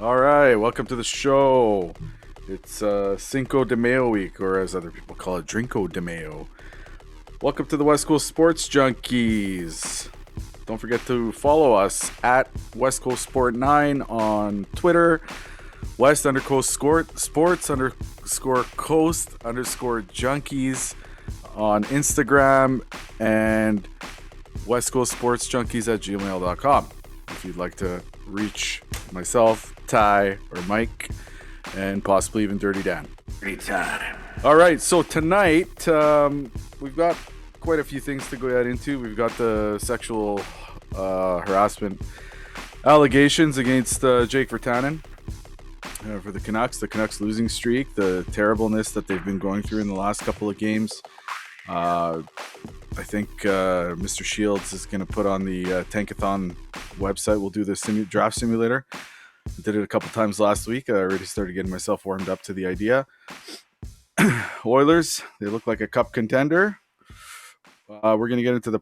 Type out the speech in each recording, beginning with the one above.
All right, welcome to the show. It's Cinco de Mayo week, or as other people call it, Drinko de Mayo. Welcome to the West Coast Sports Junkies. Don't forget to follow us at West Coast Sport 9 on Twitter, West underscore sports underscore coast underscore junkies on Instagram, and West Coast Sports Junkies at gmail.com. If you'd like to reach myself, Ty, or Mike, and possibly even Dirty Dan. Anytime. All right, so tonight we've got quite a few things to go into. We've got the sexual harassment allegations against Jake Virtanen for the Canucks. The Canucks losing streak, the terribleness that they've been going through in the last couple of games. I think Mr. Shields is going to put on the Tankathon website. We'll do the draft simulator. I did it a couple times last week. I already started getting myself warmed up to the idea. Oilers, they look like a cup contender. We're going to get into the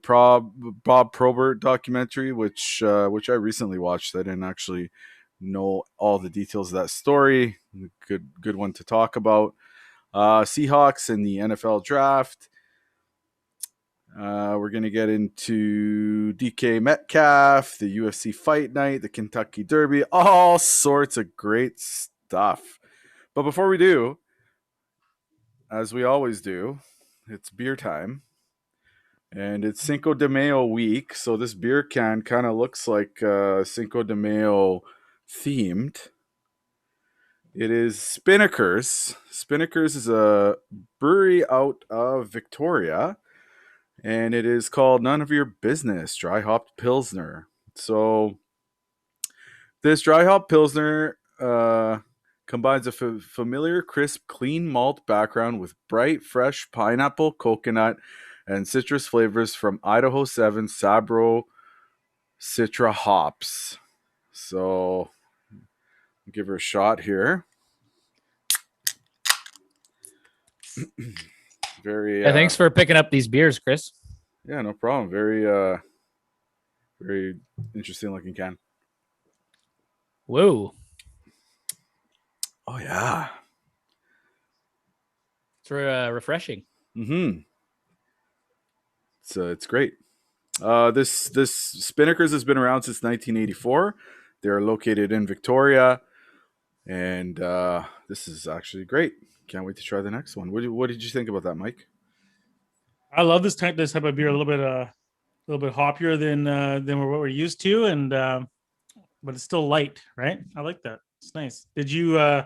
Bob Probert documentary, which I recently watched. I didn't actually know all the details of that story. Good one to talk about. Seahawks in the NFL draft. We're going to get into DK Metcalf, the UFC Fight Night, the Kentucky Derby, all sorts of great stuff. But before we do, as we always do, it's beer time. And it's Cinco de Mayo week, so this beer can kind of looks like Cinco de Mayo themed. It is Spinnakers. Spinnakers is a brewery out of Victoria. And it is called None of Your Business Dry Hopped Pilsner. So this dry hop Pilsner combines a familiar, crisp, clean malt background with bright, fresh pineapple, coconut, and citrus flavors from Idaho 7 Sabro Citra hops. So I'll give her a shot here. Very. Thanks for picking up these beers, Chris. Yeah, no problem. Very, very interesting looking can. Whoa. Oh yeah. It's refreshing. Mm-hmm. It's great. This Spinnakers has been around since 1984. They're located in Victoria, and this is actually great. Can't wait to try the next one. What did you think about that, Mike? I love this type of beer. A little bit hoppier than what we're used to, and but it's still light, right? I like that. It's nice. Did you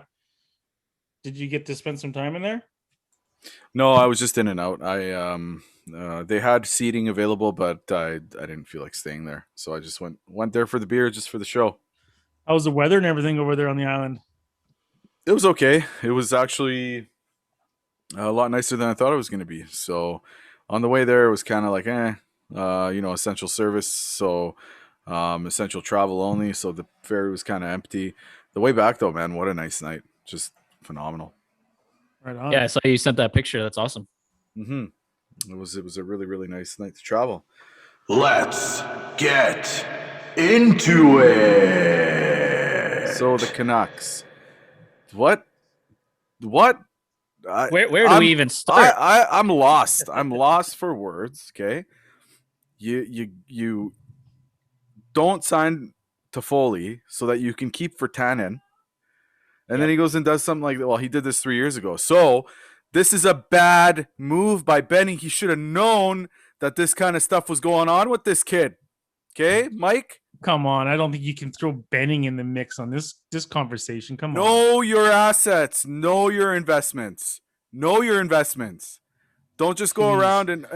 get to spend some time in there? No, I was just in and out. They had seating available, but I didn't feel like staying there, so I just went there for the beer, just for the show. How was the weather and everything over there on the island? It was okay. It was actually a lot nicer than I thought it was going to be. So on the way there, it was kind of like, essential service. So essential travel only. So the ferry was kind of empty. The way back though, man, what a nice night. Just phenomenal. Right on. Yeah, I saw you sent that picture. That's awesome. Mm-hmm. It was a really, really nice night to travel. Let's get into it. So the Canucks. What? Where do we even start? I'm lost. I'm lost for words. Okay, you don't sign Toffoli so that you can keep Virtanen, and then he goes and does something like that. Well, he did this 3 years ago. So this is a bad move by Benny. He should have known that this kind of stuff was going on with this kid. Okay, Mike? Come on, I don't think you can throw Benning in the mix on this conversation. Come on. Know your assets. Know your investments. Know your investments. Don't just go around and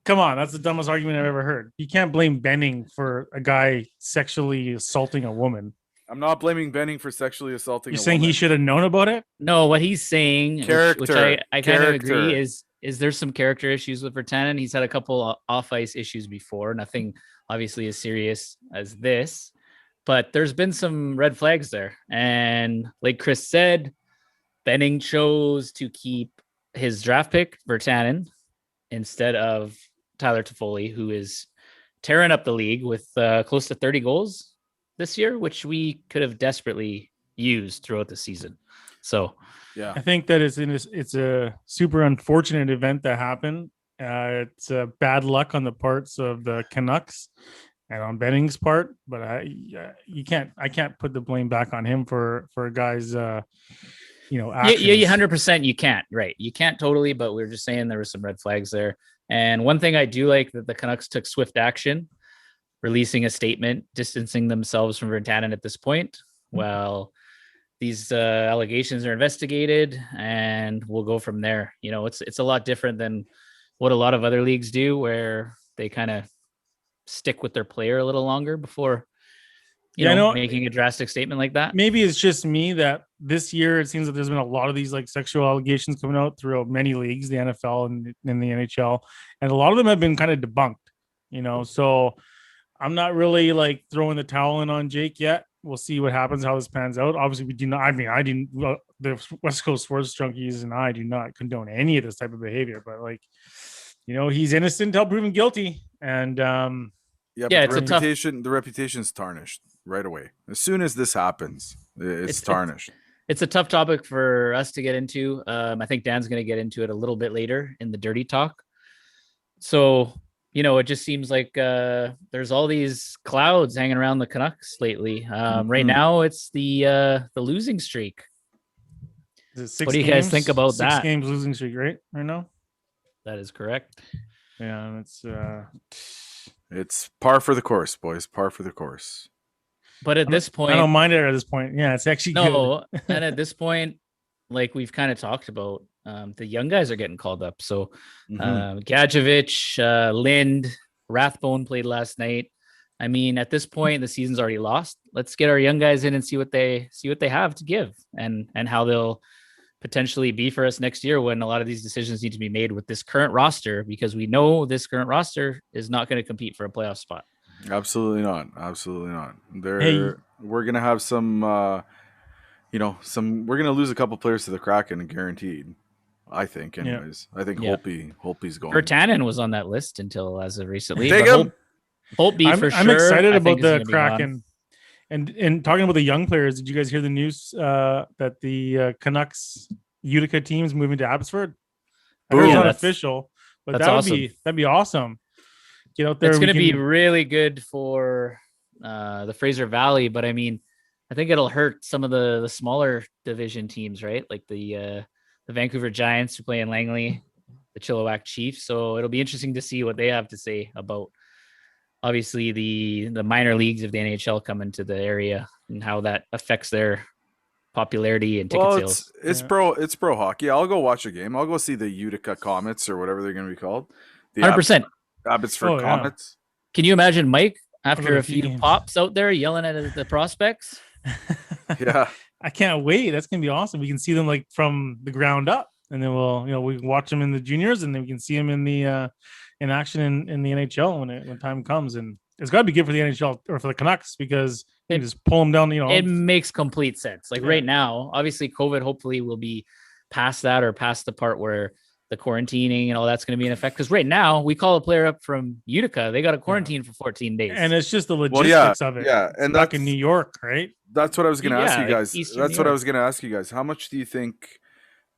Come on, that's the dumbest argument I've ever heard. You can't blame Benning for a guy sexually assaulting a woman. I'm not blaming Benning for sexually assaulting You're a saying woman. he should have known about it? No, what he's saying, which I kind of agree, is there's some character issues with Virtanen. He's had a couple off-ice issues before. Nothing obviously as serious as this, but there's been some red flags there. And like Chris said, Benning chose to keep his draft pick, Virtanen, instead of Tyler Toffoli, who is tearing up the league with close to 30 goals this year, which we could have desperately used throughout the season. So Yeah, I think that it's a super unfortunate event that happened. It's bad luck on the parts of the Canucks and on Benning's part, but I can't put the blame back on him for a guy's actions. Yeah, 100% you can't, right? You can't totally, but we were just saying there were some red flags there. And one thing I do like that the Canucks took swift action, releasing a statement distancing themselves from Virtanen at this point. Well, these allegations are investigated, and we'll go from there. It's a lot different than what a lot of other leagues do, where they kind of stick with their player a little longer before making a drastic statement like that. Maybe it's just me that this year it seems that there's been a lot of these like sexual allegations coming out throughout many leagues, the NFL and the NHL, and a lot of them have been kind of debunked. So I'm not really like throwing the towel in on Jake yet. We'll see what happens, how this pans out. Obviously, we do not. I mean, I didn't. The West Coast sports junkies and I do not condone any of this type of behavior. But he's innocent until proven guilty, and it's the reputation's tarnished right away. As soon as this happens, it's tarnished. It's a tough topic for us to get into. I think Dan's going to get into it a little bit later in the dirty talk. So, it just seems like there's all these clouds hanging around the Canucks lately. Right now, it's the losing streak. What do you guys think about that? 6 games losing streak, right now? That is correct. Yeah, it's par for the course, boys. Par for the course. But at this point, I don't mind it at this point. Yeah, it's actually good. And at this point, like we've kind of talked about, the young guys are getting called up. So Gadjevich, Lind, Rathbone played last night. I mean, at this point, the season's already lost. Let's get our young guys in and see what they have to give and how they'll potentially be for us next year when a lot of these decisions need to be made with this current roster, because we know this current roster is not going to compete for a playoff spot. Absolutely not. We're going to have some, we're going to lose a couple players to the Kraken, guaranteed. I think, anyways. Yeah. I think Holtby's going. Virtanen was on that list until as of recently. Take him. Holtby for sure. I'm excited about the Kraken. And talking about the young players, did you guys hear the news that the Canucks Utica team's moving to Abbotsford? I know it's not official, but that'd be awesome. Get out there. It's going to be really good for the Fraser Valley, but I mean, I think it'll hurt some of the smaller division teams, right? Like the Vancouver Giants who play in Langley, the Chilliwack Chiefs. So it'll be interesting to see what they have to say about obviously the minor leagues of the NHL coming to the area and how that affects their popularity and ticket sales. It's pro hockey. I'll go watch a game. I'll go see the Utica Comets or whatever they're going to be called. 100%. Abbotsford Comets. Can you imagine Mike after a few pops out there yelling at the prospects? Yeah. I can't wait. That's going to be awesome. We can see them like from the ground up, and then we can watch them in the juniors, and then we can see them in the in action in the NHL when time comes. And it's got to be good for the NHL or for the Canucks because you can just pull them down. It makes complete sense. Like right now, obviously COVID hopefully will be past that or past the part where the quarantining and all that's going to be in effect. Because right now we call a player up from Utica, they got to quarantine for 14 days, and it's just the logistics of it. Yeah, and back in New York, right? That's what I was going to ask you guys. That's what I was going to ask you guys. How much do you think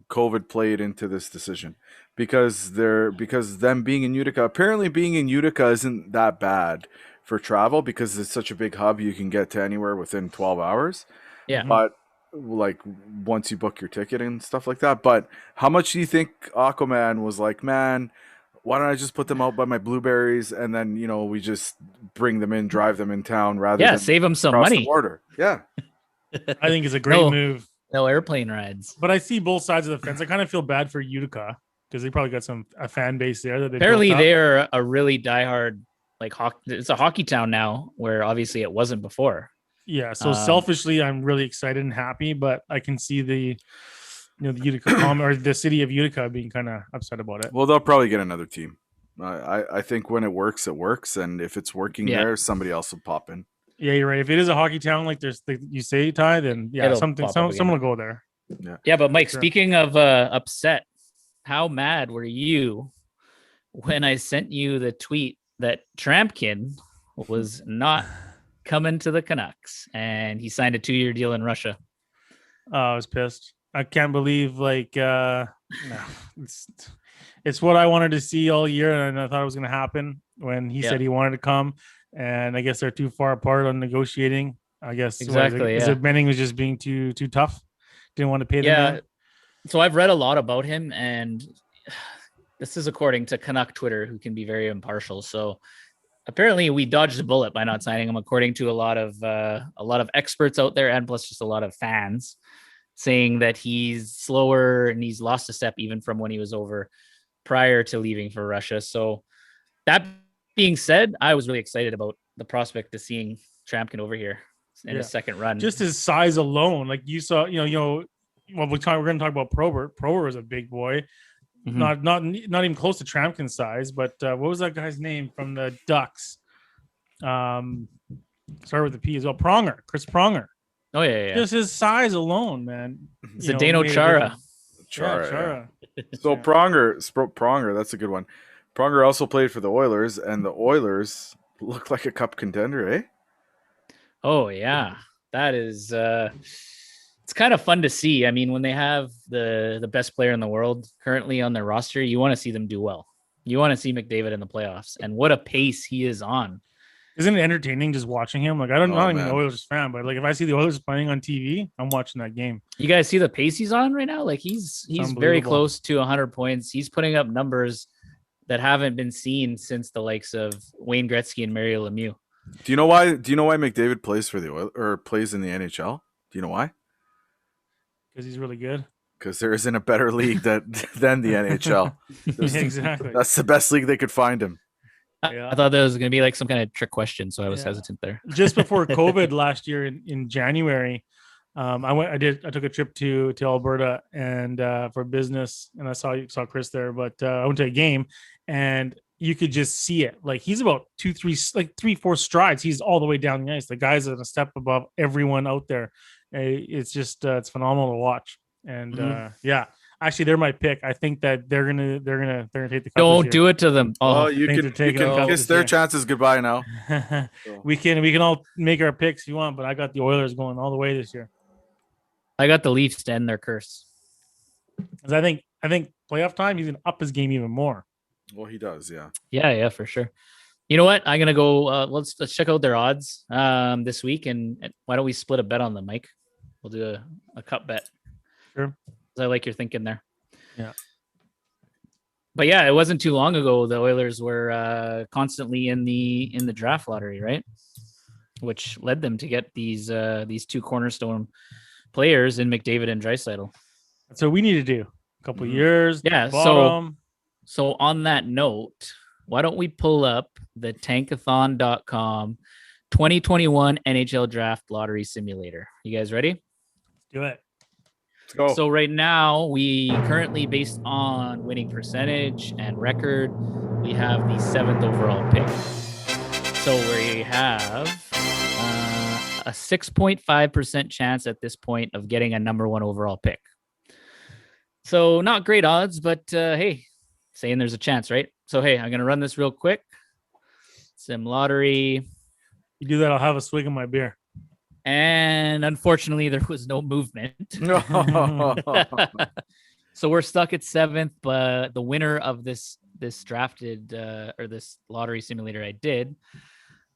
COVID played into this decision? Because them being in Utica, apparently being in Utica isn't that bad for travel because it's such a big hub. You can get to anywhere within 12 hours. Yeah. But like once you book your ticket and stuff like that. But how much do you think Aquaman was like, man, why don't I just put them out by my blueberries and then, we just bring them in, drive them in town rather than save them some money. The border. Yeah. I think it's a great move. No airplane rides. But I see both sides of the fence. I kind of feel bad for Utica because they probably got a fan base there. That apparently they're a really diehard, like it's a hockey town now where obviously it wasn't before. Yeah. So selfishly, I'm really excited and happy, but I can see the Utica or the city of Utica being kind of upset about it. Well, they'll probably get another team. I think when it works, it works. And if it's working there, somebody else will pop in. Yeah, you're right. If it is a hockey town, like you say, Ty, then someone will go there. Yeah, but Mike, speaking of upset, how mad were you when I sent you the tweet that Trampkin was not coming to the Canucks, and he signed a 2-year deal in Russia. Oh, I was pissed. I can't believe no, it's what I wanted to see all year, and I thought it was going to happen when he said he wanted to come. And I guess they're too far apart on negotiating. I guess exactly. Is it Benning was just being too tough? Didn't want to pay the man? So I've read a lot about him, and this is according to Canuck Twitter, who can be very impartial. So apparently we dodged a bullet by not signing him, according to a lot of experts out there, and plus just a lot of fans saying that he's slower and he's lost a step even from when he was over prior to leaving for Russia. So that being said, I was really excited about the prospect of seeing Trampkin over here in his second run. Just his size alone, like you saw, well, we're going to talk about Probert. Probert was a big boy, not even close to Trampkin's size. But what was that guy's name from the Ducks? Start with the P as well. Chris Pronger. Oh yeah. Just his size alone, man. Zdeno Chara. Chara. So Pronger, that's a good one. Pronger also played for the Oilers, and the Oilers look like a cup contender, eh? Oh yeah, that is. It's kind of fun to see. I mean, when they have the best player in the world currently on their roster, you want to see them do well. You want to see McDavid in the playoffs, and what a pace he is on. Isn't it entertaining just watching him? Like, I'm not even an Oilers fan, but like if I see the Oilers playing on TV, I'm watching that game. You guys see the pace he's on right now? Like he's very close to 100 points. He's putting up numbers that haven't been seen since the likes of Wayne Gretzky and Mario Lemieux. Do you know why McDavid plays for the Oilers or plays in the NHL? Do you know why? Because he's really good. Because there isn't a better league than the NHL. Exactly. That's the best league they could find him. Yeah. I thought that was going to be like some kind of trick question, so I was hesitant there. Just before COVID last year in January, I took a trip to Alberta and for business, and I saw Chris there, but I went to a game and you could just see it. Like he's about 3-4 strides. He's all the way down the ice. The guy's a step above everyone out there. It's just it's phenomenal to watch. And actually, they're my pick. I think that they're gonna take the cup. Don't do it to them. Oh, you can kiss their chances goodbye now. We can all make our picks if you want, but I got the Oilers going all the way this year. I got the Leafs to end their curse. Because I think playoff time he's gonna up his game even more. Well, he does, yeah. Yeah, for sure. You know what? I'm gonna go. Let's check out their odds this week, and why don't we split a bet on them, Mike? We'll do a cup bet. Sure. I like your thinking there. Yeah. But yeah, it wasn't too long ago the Oilers were constantly in the draft lottery, right? Which led them to get these two cornerstone players in McDavid and Draisaitl. That's what we need to do. A couple years. Yeah. So on that note, why don't we pull up the tankathon.com 2021 NHL Draft Lottery Simulator? You guys ready? Let's do it. Let's go. So right now, we currently, based on winning percentage and record, we have the 7th overall pick. So we have a 6.5% chance at this point of getting a number 1 overall pick. So not great odds, but hey, saying there's a chance, right? So hey, I'm gonna run this real quick. Sim lottery. You do that, I'll have a swig of my beer. And unfortunately, there was no movement. So we're stuck at 7th, but the winner of this drafted or this lottery simulator I did,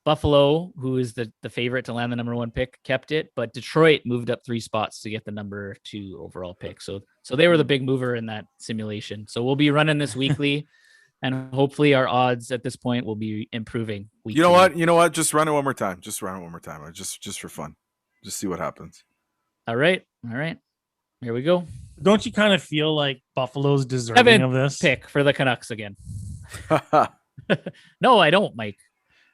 Buffalo, who is the favorite to land the number 1 pick, kept it, but Detroit moved up 3 spots to get the number 2 overall pick. So they were the big mover in that simulation. So we'll be running this weekly, and hopefully our odds at this point will be improving. You know what? Just run it one more time. Just for fun. Just see what happens. All right. Here we go. Don't you kind of feel like Buffalo's deserving of this pick for the Canucks again? No, I don't, Mike.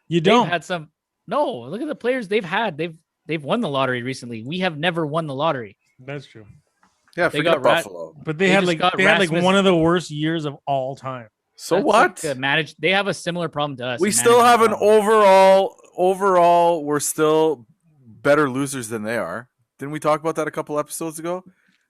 You don't. They've had some. No, look at the players they've had. They've won the lottery recently. We have never won the lottery. That's true. Yeah, forget Buffalo. But they had one of the worst years of all time. So what? They have a similar problem to us. We still have an overall. We're still better losers than they are. Didn't we talk about that a couple episodes ago?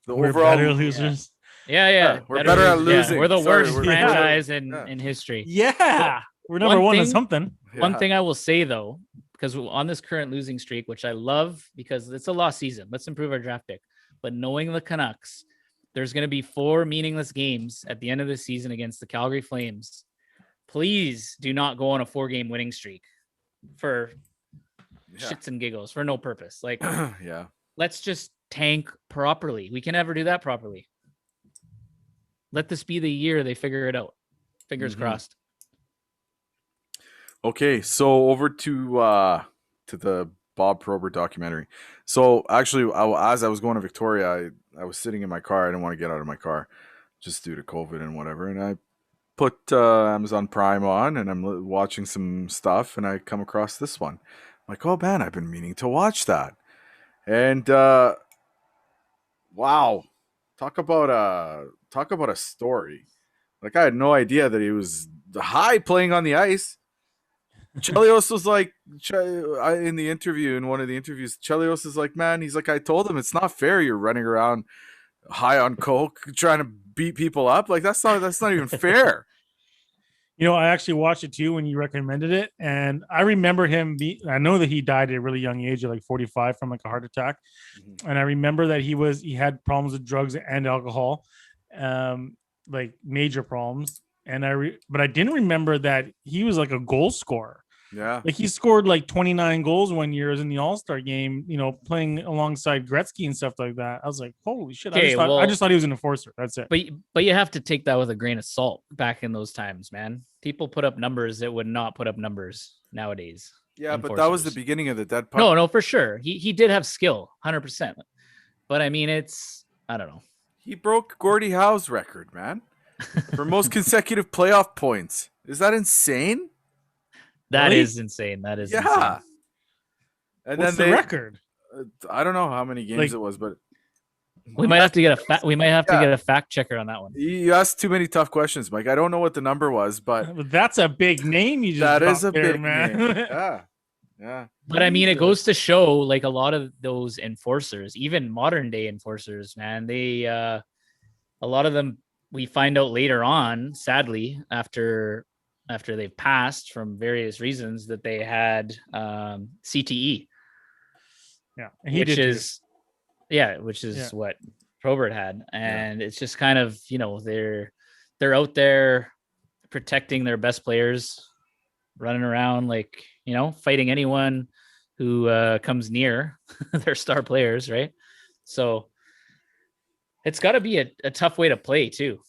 We're better losers. Yeah. We're better at losing. Yeah. We're the worst franchise in history. Yeah. We're number 1 in something. One thing I will say, though, because on this current losing streak, which I love because it's a lost season. Let's improve our draft pick. But knowing the Canucks, there's going to be 4 meaningless games at the end of the season against the Calgary Flames. Please do not go on a 4-game winning streak for shits and giggles, for no purpose. Like, yeah. Let's just tank properly. We can never do that properly. Let this be the year they figure it out. Fingers crossed. Okay, so over to the Bob Probert documentary. So actually, as I was going to Victoria, I was sitting in my car. I didn't want to get out of my car just due to COVID and whatever. And I put Amazon Prime on, and I'm watching some stuff, and I come across this one. I'm like, oh man, I've been meaning to watch that. And wow, talk about a story. Like, I had no idea that he was high playing on the ice. Chelios was like, in the interview, in one of the interviews, Chelios is like, man, he's like, I told him it's not fair you're running around high on coke trying to beat people up. Like, that's not even fair. You know, I actually watched it too when you recommended it, and I remember him. I know that he died at a really young age, at like 45, from like a heart attack, and I remember that he had problems with drugs and alcohol, like major problems. And but I didn't remember that he was like a goal scorer. Yeah, like he scored like 29 goals one year in the All-Star game, you know, playing alongside Gretzky and stuff like that. I was like, holy shit. I just thought he was an enforcer. That's it. But you have to take that with a grain of salt back in those times, man. People put up numbers that would not put up numbers nowadays. Yeah, enforcers. But that was the beginning of the dead puck. No, for sure. He did have skill, 100%. But I mean, I don't know. He broke Gordie Howe's record, man, for most consecutive playoff points. Is that insane? That is insane. That is insane. And what's then the record? I don't know how many games it was, but we might have to get a fact checker on that one. You asked too many tough questions, Mike. I don't know what the number was, but that's a big name. You just that is a there, big man. Name. Yeah. But I mean, it goes to show, like, a lot of those enforcers, even modern day enforcers, man, they a lot of them we find out later on, sadly, after they've passed from various reasons, that they had CTE. Yeah, which is what Probert had, and it's just kind of, you know, they're out there protecting their best players, running around, like, you know, fighting anyone who comes near their star players, right? So it's got to be a tough way to play too.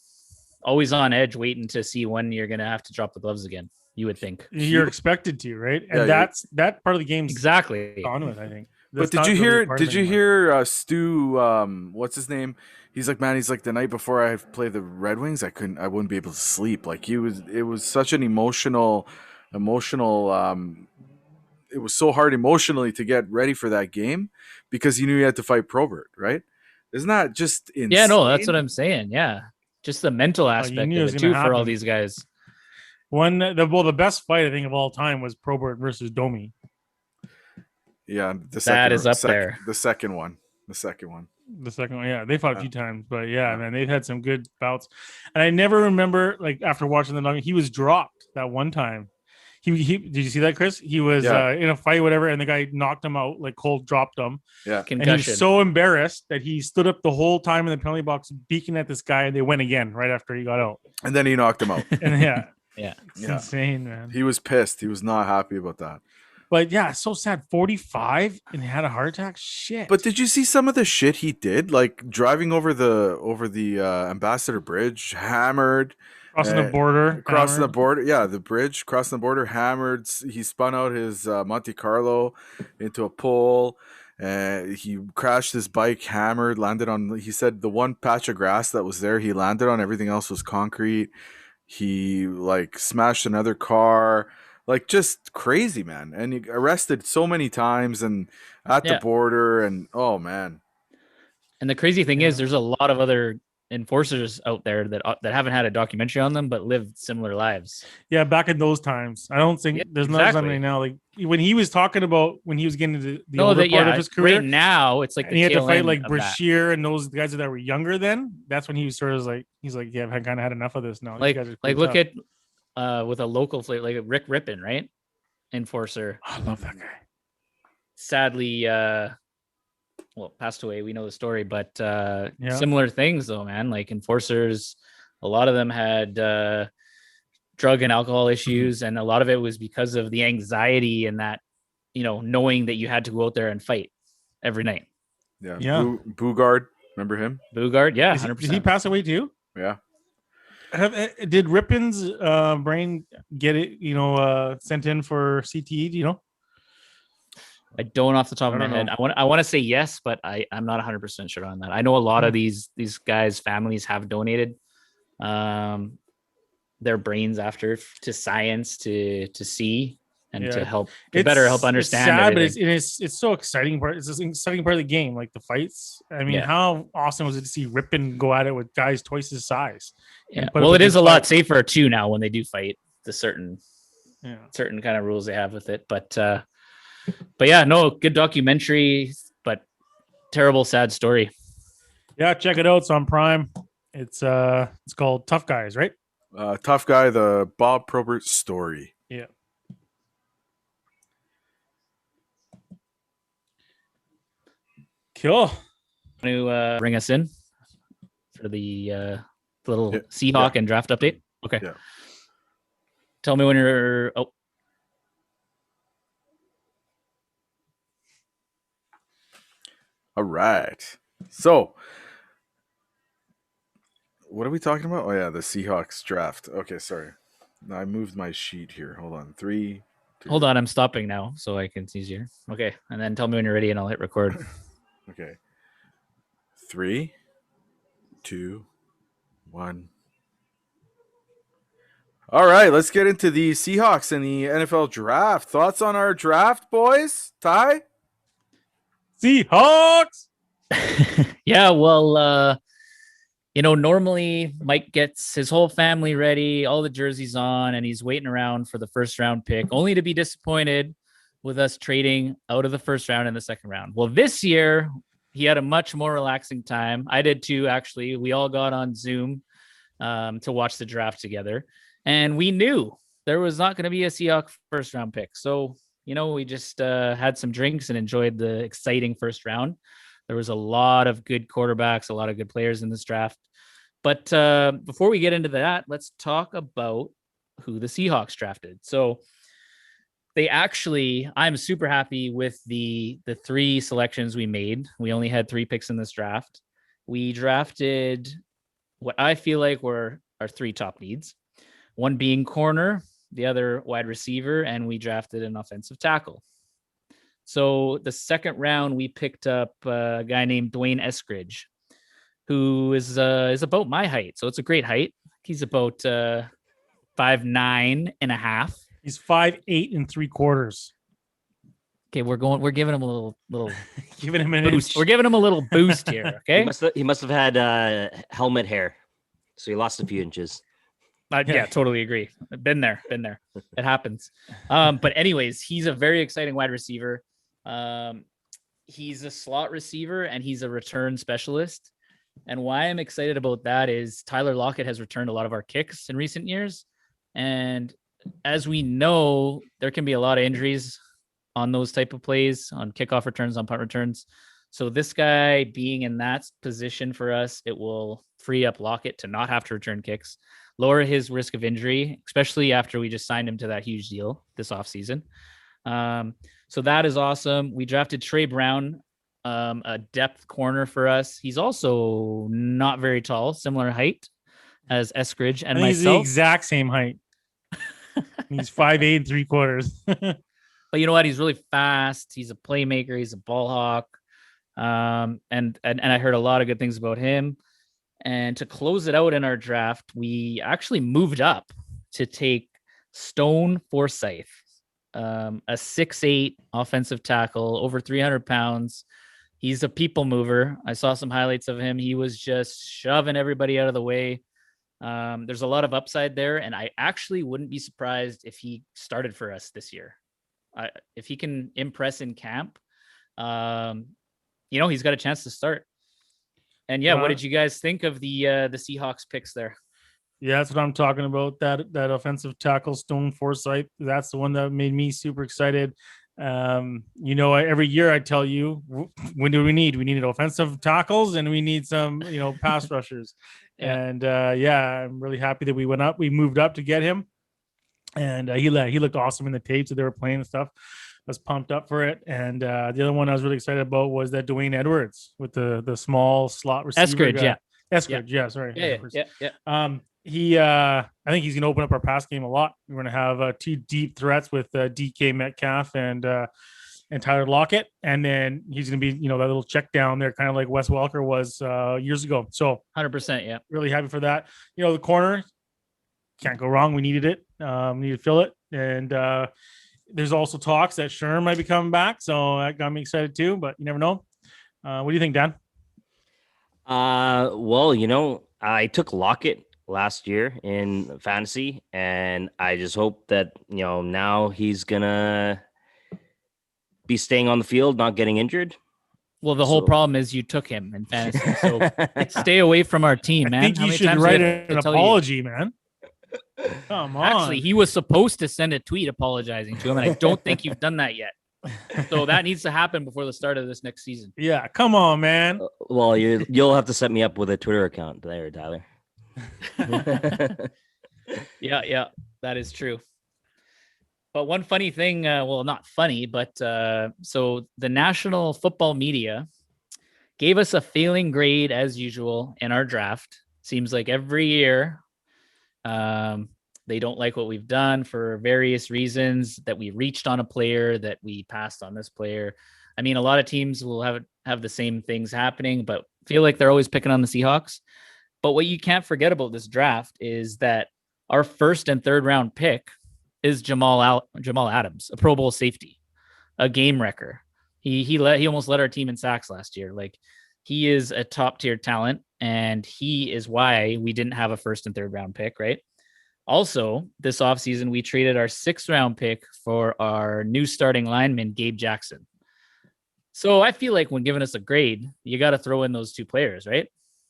Always on edge, waiting to see when you're going to have to drop the gloves again. You would think you're expected to, right? And that part of the game exactly on with, I think. But did you hear Stu? What's his name? He's like, man, he's like, the night before I played the Red Wings, I wouldn't be able to sleep. Like, it was such an emotional. It was so hard emotionally to get ready for that game because you knew you had to fight Probert, right? Isn't that just insane? Yeah, no, that's what I'm saying. Yeah. Just the mental aspect of it too for all these guys. The best fight I think of all time was Probert versus Domi. Yeah, that is up there. The second one, yeah, they fought a few times, but man, they've had some good bouts. And I never remember, like, after watching the dog, he was dropped that one time. He did you see that, Chris? He was in a fight, whatever, and the guy knocked him out, like cold dropped him. Yeah, concussion. And he was so embarrassed that he stood up the whole time in the penalty box, beaking at this guy, and they went again right after he got out. And then he knocked him out. And it's insane, man. He was pissed. He was not happy about that. But yeah, so sad. 45 and he had a heart attack. Shit. But did you see some of the shit he did? Like driving over the Ambassador Bridge, hammered. Crossing the border. Yeah, the bridge, crossing the border, hammered. He spun out his Monte Carlo into a pole. He crashed his bike, hammered, landed on, he said the one patch of grass that was there, he landed on, everything else was concrete. He, like, smashed another car. Like, just crazy, man. And he arrested so many times and at the border, and oh, man. And the crazy thing is, there's a lot of other enforcers out there that haven't had a documentary on them but lived similar lives. Yeah, back in those times. I don't think there's not something now. Like when he was talking about when he was getting into the older part of his career. Right now, it's like he had to fight like Brashear and those guys that were younger then. That's when he was sort of like, he's like, yeah, I've kind of had enough of this now. Like look at with a local flavor, like Rick Rippon, right? enforcer. I love that guy. Sadly, passed away. We know the story, but Yeah. similar things though, man. Like enforcers, a lot of them had drug and alcohol issues, and a lot of it was because of the anxiety and that, knowing that you had to go out there and fight every night. Yeah. Yeah. Boogard, remember him? Boogard, yeah, 100%. Did he pass away too? Yeah. Did Rippon's brain get it, sent in for CTE? Do you know? I don't off the top of my I don't head. know. I want to say yes, but I'm not 100% sure on that. I know a lot of these guys' families have donated their brains after to science to see and to help better help understand. It's sad, everything. but it's so exciting part. It's an exciting part of the game, like the fights. I mean, how awesome was it to see Rippon go at it with guys twice his size? Yeah. Well, it is a lot safer too now when they do fight. The certain kind of rules they have with it, but yeah, no, good documentary, but terrible, sad story. Yeah, check it out. It's on Prime. It's called Tough Guys, right? Tough Guy, the Bob Probert story. Yeah. Cool. To bring us in for the little Seahawk and draft update. Okay. Yeah. Tell me when you're. Oh. All right. So, what are we talking about? Oh, yeah, the Seahawks draft. Okay, sorry. I moved my sheet here. Hold on. 3, 2. Hold on. I'm stopping now so I can it's easier. Okay. And then tell me when you're ready and I'll hit record. Okay. 3, 2, 1. All right, let's get into the Seahawks and the NFL draft. Thoughts on our draft, boys? Ty? Seahawks. Yeah, well, normally Mike gets his whole family ready, all the jerseys on, and he's waiting around for the first round pick, only to be disappointed with us trading out of the first round in the second round. Well, this year he had a much more relaxing time. I did too, actually. We all got on Zoom to watch the draft together, and we knew there was not going to be a Seahawks first round pick. So, we just had some drinks and enjoyed the exciting first round. There was a lot of good quarterbacks, a lot of good players in this draft. But before we get into that, let's talk about who the Seahawks drafted. So I'm super happy with the 3 selections we made. We only had 3 picks in this draft. We drafted what I feel like were our 3 top needs, one being corner, the other wide receiver, and we drafted an offensive tackle. So the second round, we picked up a guy named Dwayne Eskridge, who is about my height. So it's a great height. He's about 5'9.5". He's 5'8 3/4. Okay, we're giving him a little giving him a boost. We're giving him a little boost here. Okay. He must have had helmet hair, so he lost a few inches. Yeah, totally agree. Been there. It happens. But anyways, he's a very exciting wide receiver. He's a slot receiver and he's a return specialist. And why I'm excited about that is Tyler Lockett has returned a lot of our kicks in recent years. And as we know, there can be a lot of injuries on those type of plays, on kickoff returns, on punt returns. So this guy being in that position for us, it will free up Lockett to not have to return kicks, lower his risk of injury, especially after we just signed him to that huge deal this offseason. So that is awesome. We drafted Trey Brown, a depth corner for us. He's also not very tall, similar height as Eskridge and myself. He's the exact same height. He's 5'8 3/4. But you know what? He's really fast. He's a playmaker. He's a ball hawk. And I heard a lot of good things about him. And to close it out in our draft, we actually moved up to take Stone Forsyth, a 6'8" offensive tackle, over 300 pounds. He's a people mover. I saw some highlights of him. He was just shoving everybody out of the way. There's a lot of upside there, and I actually wouldn't be surprised if he started for us this year. If he can impress in camp, he's got a chance to start. And yeah, what did you guys think of the Seahawks picks there? Yeah, that's what I'm talking about. That offensive tackle, Stone Forsyth. That's the one that made me super excited. Every year I tell you, when do we need? We needed offensive tackles and we need some, pass rushers. Yeah. And I'm really happy that we moved up to get him, and he looked awesome in the tapes that they were playing and stuff. I was pumped up for it. And the other one I was really excited about was that Dwayne Edwards with the small slot receiver. Eskridge, yeah. Eskridge, yeah. Sorry. Yeah. I think he's going to open up our pass game a lot. We're going to have two deep threats with DK Metcalf and Tyler Lockett, and then he's going to be that little check down there, kind of like Wes Welker was years ago. So 100%, yeah. Really happy for that. The corner can't go wrong. We needed it. We need to fill it, and there's also talks that Sherm might be coming back, so that got me excited too. But you never know. What do you think, Dan? Well, I took Lockett last year in fantasy, and I just hope that now he's gonna be staying on the field, not getting injured. Well, the whole problem is you took him in fantasy, so stay away from our team, man. I think you should write an apology, man. Come on. Actually, he was supposed to send a tweet apologizing to him, and I don't think you've done that yet. So that needs to happen bore the start of this next season. Yeah, come on, man. Well, you'll have to set me up with a Twitter account there, Tyler. Yeah, that is true. But one funny thing, well, not funny, but so the national football media gave us a failing grade as usual in our draft. Seems like every year they don't like what we've done for various reasons, that we reached on a player, that we passed on this player. I mean, a lot of teams will have the same things happening, but feel like they're always picking on the Seahawks. But what you can't forget about this draft is that our first and third round pick is Jamal Adams, a Pro Bowl safety, a game wrecker. He almost led our team in sacks last year. Like, he is a top tier talent, and he is why we didn't have a first and third round pick, right? Also, this offseason, we traded our 6th round pick for our new starting lineman, Gabe Jackson. So I feel like when giving us a grade, you got to throw in those two players, right?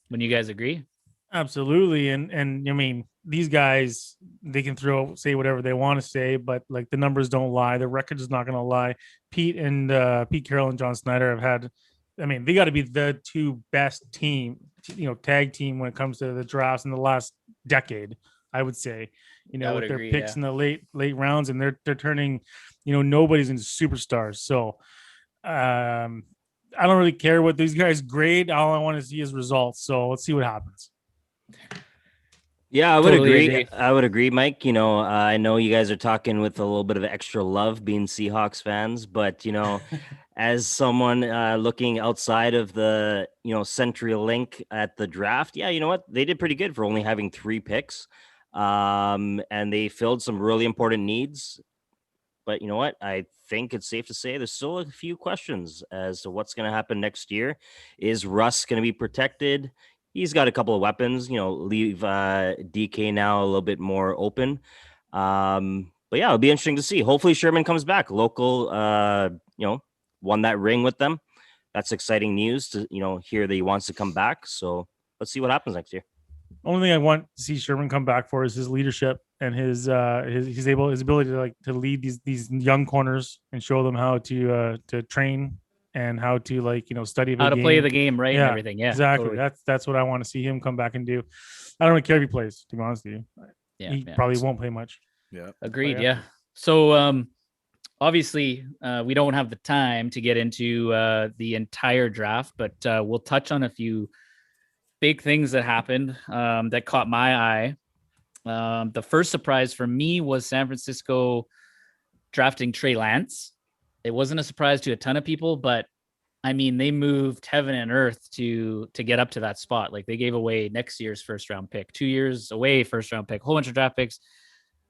When you guys agree? Absolutely. And I mean, these guys, they can say whatever they want to say, but like, the numbers don't lie. The record is not going to lie. Pete Carroll and John Snyder have had, they got to be the two best tag team when it comes to the drafts in the last decade, I would say, with their picks in the late rounds, and they're turning, nobody's into superstars. So I don't really care what these guys grade. All I want to see is results. So let's see what happens. Yeah, I would agree. I would agree, Mike. I know you guys are talking with a little bit of extra love being Seahawks fans, but as someone looking outside of the CenturyLink at the draft, yeah, you know what? They did pretty good for only having 3 picks. And they filled some really important needs. But you know what? I think it's safe to say there's still a few questions as to what's going to happen next year. Is Russ going to be protected? He's got a couple of weapons, leave DK now a little bit more open. But yeah, it'll be interesting to see. Hopefully Sherman comes back. Local, won that ring with them. That's exciting news to, hear that he wants to come back. So let's see what happens next year. Only thing I want to see Sherman come back for is his leadership and his ability to lead these young corners and show them how to train and how to study how to play the game, right? Yeah, and everything. Yeah, exactly. Totally. That's what I want to see him come back and do. I don't really care if he plays, to be honest with you. Yeah, he probably won't play much. Yeah, agreed. Yeah. So obviously we don't have the time to get into the entire draft, but we'll touch on a few big things that happened that caught my eye. The first surprise for me was San Francisco drafting Trey Lance. It wasn't a surprise to a ton of people, but I mean, they moved heaven and earth to get up to that spot. Like, they gave away next year's first round pick, 2 years away, first round pick, a whole bunch of draft picks.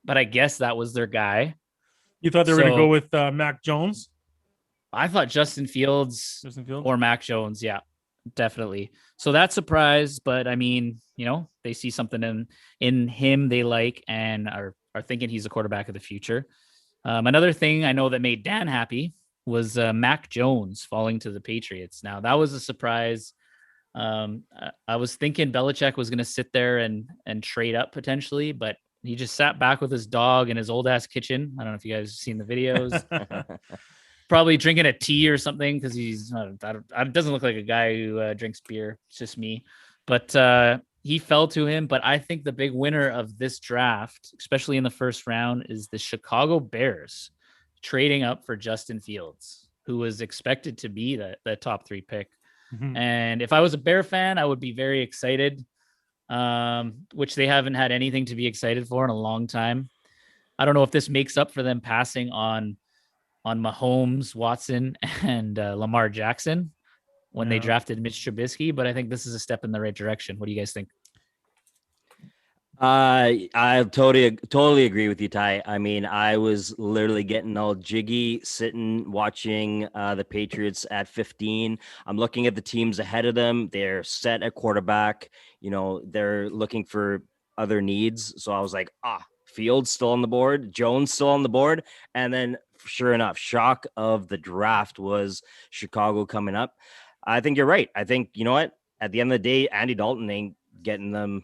But I guess that was their guy. You thought they were going to go with Mac Jones? I thought Justin Fields or Mac Jones. Yeah, definitely. So that surprised, but I mean, they see something in him they like and are thinking he's the quarterback of the future. Another thing I know that made Dan happy was Mac Jones falling to the Patriots. Now, that was a surprise. I was thinking Belichick was going to sit there and trade up potentially, but he just sat back with his dog in his old ass kitchen. I don't know if you guys have seen the videos. Probably drinking a tea or something because he's doesn't look like a guy who drinks beer. It's just me. But he fell to him. But I think the big winner of this draft, especially in the first round, is the Chicago Bears trading up for Justin Fields, who was expected to be the top 3 pick. Mm-hmm. And if I was a Bear fan, I would be very excited, which they haven't had anything to be excited for in a long time. I don't know if this makes up for them passing on Mahomes, Watson, and Lamar Jackson when they drafted Mitch Trubisky, but I think this is a step in the right direction. What do you guys think? I totally agree with you, Ty. I mean, I was literally getting all jiggy sitting watching the Patriots at 15. I'm looking at the teams ahead of them. They're set at quarterback. You know, they're looking for other needs. So I was like, Fields still on the board, Jones still on the board. And then sure enough, shock of the draft was Chicago coming up. I think you're right. I think, you know what? At the end of the day, Andy Dalton ain't getting them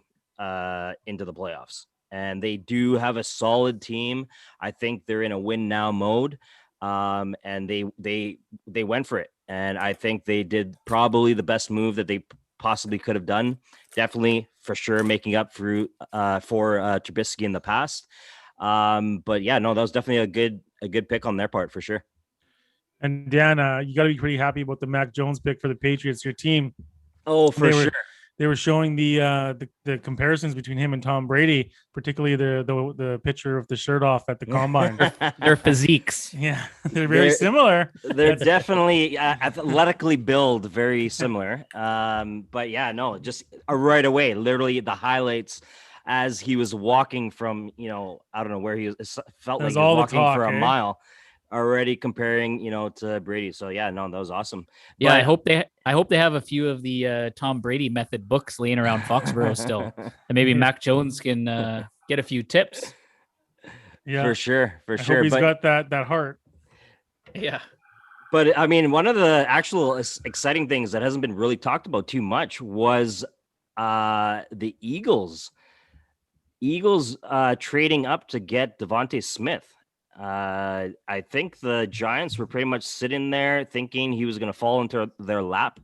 into the playoffs, and they do have a solid team. I think they're in a win now mode, and they went for it, and I think they did probably the best move that they possibly could have done. Definitely, for sure, making up for Trubisky in the past. But yeah, no, that was definitely a good pick on their part for sure. And Dan, you got to be pretty happy about the Mac Jones pick for the Patriots, your team. Oh, for sure. They were showing the comparisons between him and Tom Brady, particularly the picture of the shirt off at the combine. Their physiques, yeah, they're very similar. They're definitely athletically built very similar. But yeah, no, just right away, literally the highlights as he was walking from, you know, I don't know where he was, felt like he was walking for a mile. Already comparing, you know, to Brady. So yeah, no, that was awesome. Yeah, but I hope they have a few of the Tom Brady method books laying around Foxborough still, and maybe Mac Jones can get a few tips. Yeah, for sure. I hope he's got that heart. Yeah. But I mean, one of the actual exciting things that hasn't been really talked about too much was the Eagles. Trading up to get Devontae Smith. I think the Giants were pretty much sitting there thinking he was going to fall into their lap,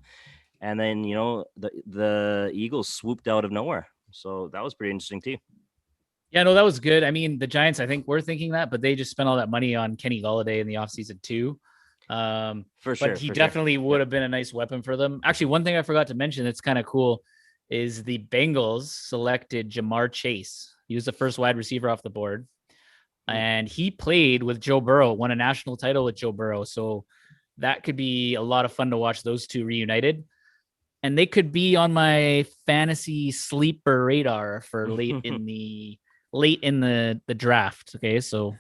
and then, you know, the Eagles swooped out of nowhere. So that was pretty interesting too. Yeah, no, that was good. I mean, the Giants, I think, were thinking that, but they just spent all that money on Kenny Golladay in the offseason too. For sure. But he definitely would have been a nice weapon for them. Actually, one thing I forgot to mention that's kind of cool is the Bengals selected Jamar Chase. He was the first wide receiver off the board. And he played with Joe Burrow, won a national title with Joe Burrow. So that could be a lot of fun to watch those two reunited. And they could be on my fantasy sleeper radar for late in the draft. Okay, so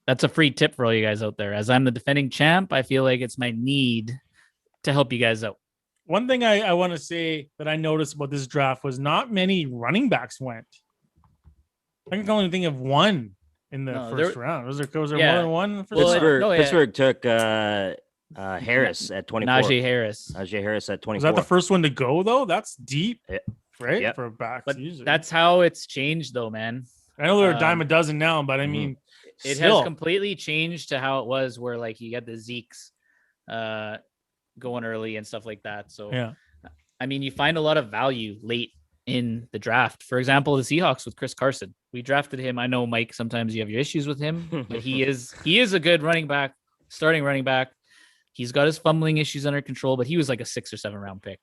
that's a free tip for all you guys out there. As I'm the defending champ, I feel like it's my need to help you guys out. One thing I want to say that I noticed about this draft was not many running backs went. I can only think of one in the first round. Was there more than one? Pittsburgh took Harris at 24. Najee Harris at 24. Was that the first one to go though? That's deep, right? Yep. For backs, but usually. That's how it's changed, though, man. I know they're a dime a dozen now, but I mean, it has completely changed to how it was, where like you got the Zekes going early and stuff like that. So yeah, I mean, you find a lot of value late in the draft. For example, the Seahawks with Chris Carson. We drafted him. I know, Mike, sometimes you have your issues with him, but he is a good running back, starting running back. He's got his fumbling issues under control, but he was like a 6 or 7 round pick.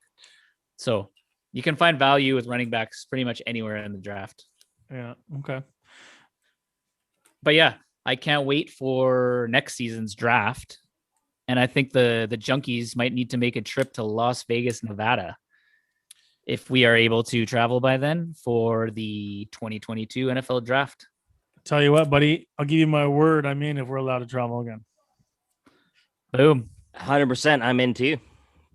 So you can find value with running backs pretty much anywhere in the draft. Yeah. Okay. But yeah, I can't wait for next season's draft. And I think the Junkies might need to make a trip to Las Vegas, Nevada, if we are able to travel by then for the 2022 NFL draft. Tell you what, buddy, I'll give you my word. I'm in if we're allowed to travel again. Boom. 100%. I'm in too.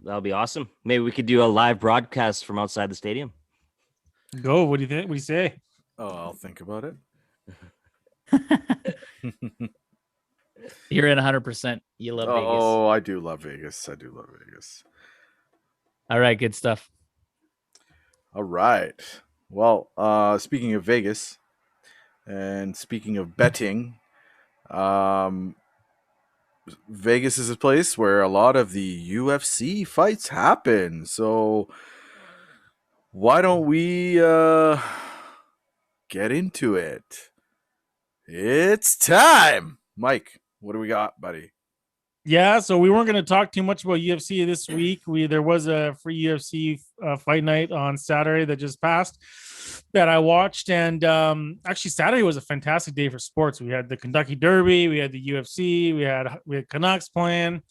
That'll be awesome. Maybe we could do a live broadcast from outside the stadium. Go. What do you think? What do you say? Oh, I'll think about it. You're in 100%. You love Vegas. Oh, I do love Vegas. All right. Good stuff. All right. Well, speaking of Vegas and speaking of betting, um, Vegas is a place where a lot of the UFC fights happen. So why don't we get into it? It's time. Mike, what do we got, buddy? Yeah, so we weren't going to talk too much about UFC this week. There was a free UFC fight night on Saturday that just passed that I watched, and actually Saturday was a fantastic day for sports. We had the Kentucky Derby, we had the UFC, we had Canucks playing.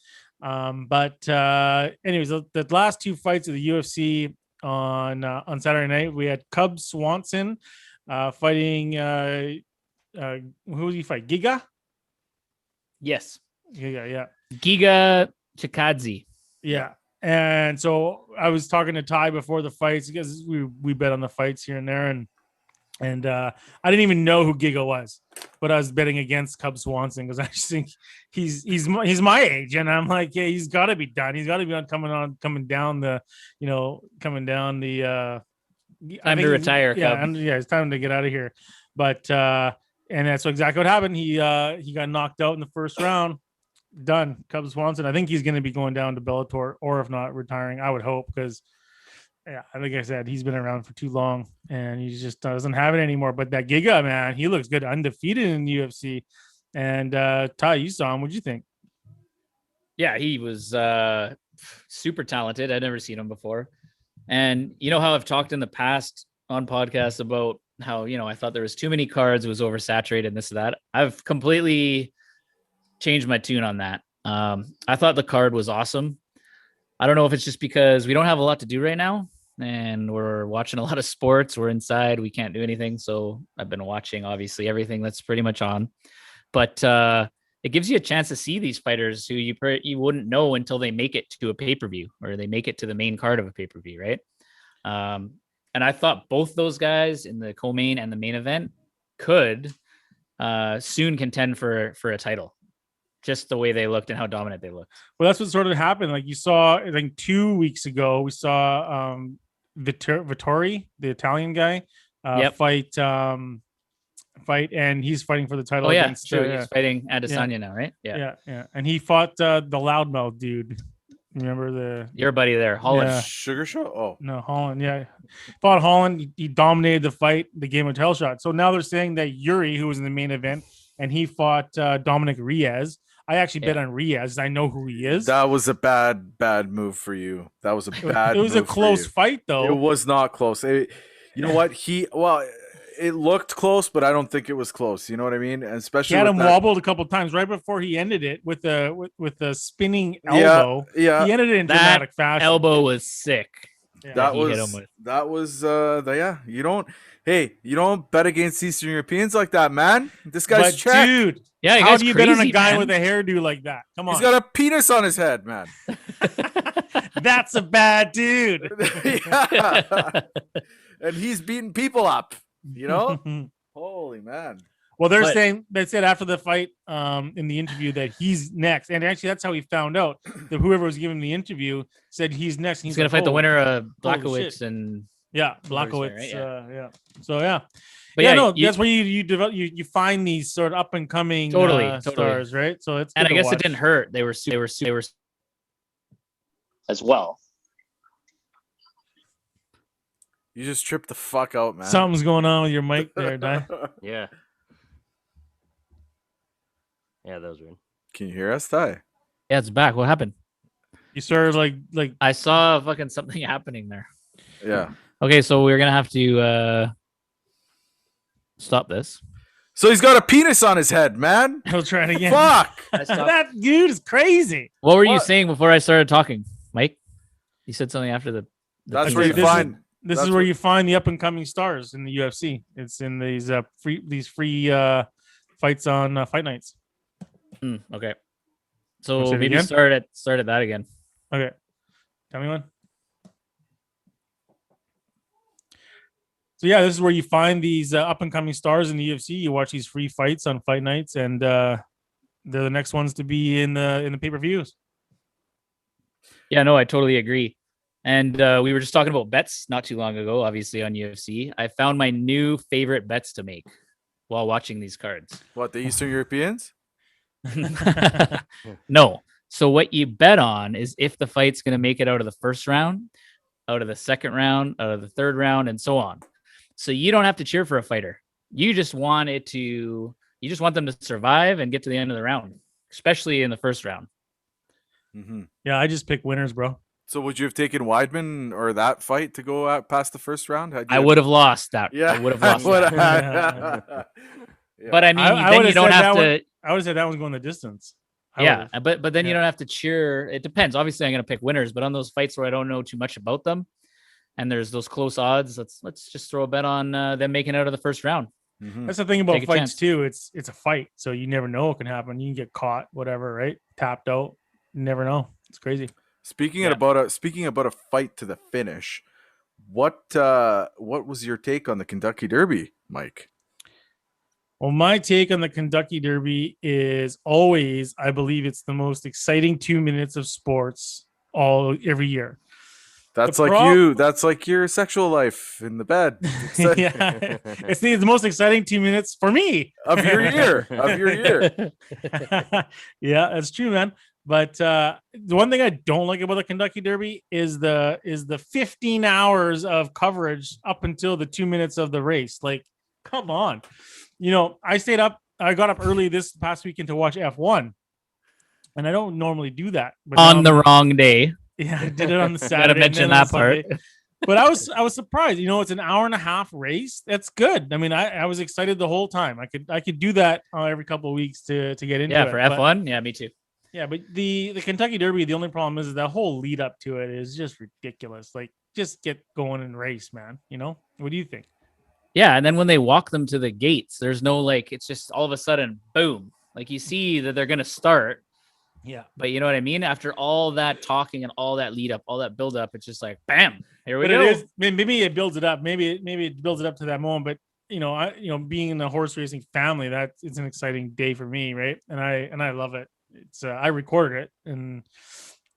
But anyways, the last two fights of the UFC on Saturday night, we had Cub Swanson fighting. Who did he fight? Giga. Yes. Yeah. Giga Chikadze. Yeah. And so I was talking to Ty before the fights because we bet on the fights here and there, and I didn't even know who Giga was, but I was betting against Cub Swanson because I just think he's my age, and I'm like, yeah, he's got to be done. He's got to be coming down the Time to retire. Yeah, it's time to get out of here. But and that's exactly what happened. He got knocked out in the first round. Done. Cub Swanson. I think he's going to be going down to Bellator, or if not, retiring. I would hope, because like I said, he's been around for too long, and he just doesn't have it anymore. But that Giga, man, he looks good, undefeated in the UFC. And Ty, you saw him. What'd you think? Yeah, he was super talented. I'd never seen him before. And you know how I've talked in the past on podcasts about how, I thought there was too many cards, it was oversaturated, and this and that. I've completely changed my tune on that. I thought the card was awesome. I don't know if it's just because we don't have a lot to do right now and we're watching a lot of sports. We're inside, we can't do anything. So I've been watching obviously everything that's pretty much on, but it gives you a chance to see these fighters who you wouldn't know until they make it to a pay-per-view, or they make it to the main card of a pay-per-view. Right. And I thought both those guys in the co-main and the main event could soon contend for a title. Just the way they looked and how dominant they looked. Well, that's what sort of happened. Like you saw, I think 2 weeks ago, we saw Vittori, the Italian guy, fight, and he's fighting for the title. Oh yeah, against, true. He's fighting Adesanya now, right? Yeah. And he fought the loudmouth dude. Remember your buddy there, Holland? Yeah. Sugar Show? Oh no, Holland. Yeah, fought Holland. He dominated the fight, the game of tail shot. So now they're saying that Yuri, who was in the main event, and he fought Dominic Reyes. I actually bet on Reyes. I know who he is. That was a bad move for you. That was a bad. It was a close fight, though. It was not close. You know what? It looked close, but I don't think it was close. You know what I mean? And especially he had him wobbled a couple times right before he ended it with a spinning elbow. Yeah. He ended it in dramatic fashion. Elbow was sick. Yeah. That was you don't bet against Eastern Europeans like that, man. This guy's Czech. Dude. Yeah, how do you bet on a guy with a hairdo like that? Come on. He's got a penis on his head, man. That's a bad dude. Yeah. And he's beating people up, Holy man. Well, they said after the fight in the interview that he's next. And actually, that's how he found out. That whoever was giving the interview said he's next. He's going to fight the winner of Blachowicz and... Yeah, Blachowicz. Right? Yeah. So, yeah. But that's where you develop. You find these sort of up and coming stars, right? So it's and I guess it didn't hurt. They were as well. You just tripped the fuck out, man. Something's going on with your mic there, Ty. Yeah, that was weird. Can you hear us, Ty? Yeah, it's back. What happened? You started like I saw fucking something happening there. Yeah. Okay, so we're gonna have to stop this. So he's got a penis on his head, man. He'll try it again. Fuck. That dude is crazy. What were you saying before I started talking, Mike? You said something after the That's where you find. This is where you find the up and coming stars in the UFC. It's in these free fights on fight nights. Okay. So maybe start at that again. Okay. Tell me when. So yeah, this is where you find these up and coming stars in the UFC. You watch these free fights on fight nights, and they're the next ones to be in the pay-per-views. Yeah, no, I totally agree. And we were just talking about bets not too long ago, obviously on UFC. I found my new favorite bets to make while watching these cards. What, the Eastern Europeans? No. So what you bet on is if the fight's going to make it out of the first round, out of the second round, out of the third round, and so on. So you don't have to cheer for a fighter. You just want them to survive and get to the end of the round, especially in the first round. Mm-hmm. Yeah, I just pick winners, bro. So would you have taken Weidman or that fight to go out past the first round? I would have lost that. Yeah, I would have lost that. Yeah. But I mean, then you don't have to. I would have said that one's going the distance. Yeah, but then you don't have to cheer. It depends. Obviously, I'm going to pick winners, but on those fights where I don't know too much about them, and there's those close odds, let's just throw a bet on them making it out of the first round. Mm-hmm. That's the thing about Take a fights chance. too. It's a fight, so you never know what can happen. You can get caught, whatever, right? Tapped out. You never know. It's crazy. Speaking about a fight to the finish, what was your take on the Kentucky Derby, Mike? Well, my take on the Kentucky Derby is always, I believe it's the most exciting 2 minutes of sports every year. That's you. That's like your sexual life in the bed. Yeah, it's the most exciting 2 minutes for me of your year. Yeah, that's true, man. But the one thing I don't like about the Kentucky Derby is the 15 hours of coverage up until the 2 minutes of the race. Like, come on. I got up early this past weekend to watch F1, and I don't normally do that. But on the wrong day. Yeah, I did it on the Saturday. Gotta mention that part. But I was surprised. It's an hour and a half race. That's good. I mean, I was excited the whole time. I could do that every couple of weeks to get into it. Yeah, for F1. Yeah, me too. Yeah, but the Kentucky Derby, the only problem is that whole lead up to it is just ridiculous. Like, just get going and race, man. What do you think? Yeah, and then when they walk them to the gates, there's no it's just all of a sudden, boom. Like, you see that they're gonna start. Yeah, but you know what I mean? After all that talking and all that lead up, all that build up, it's just like, bam, here we go. It is, maybe it builds it up. Maybe it builds it up to that moment. But being in the horse racing family, it's an exciting day for me, right? And I love it. It's I recorded it, and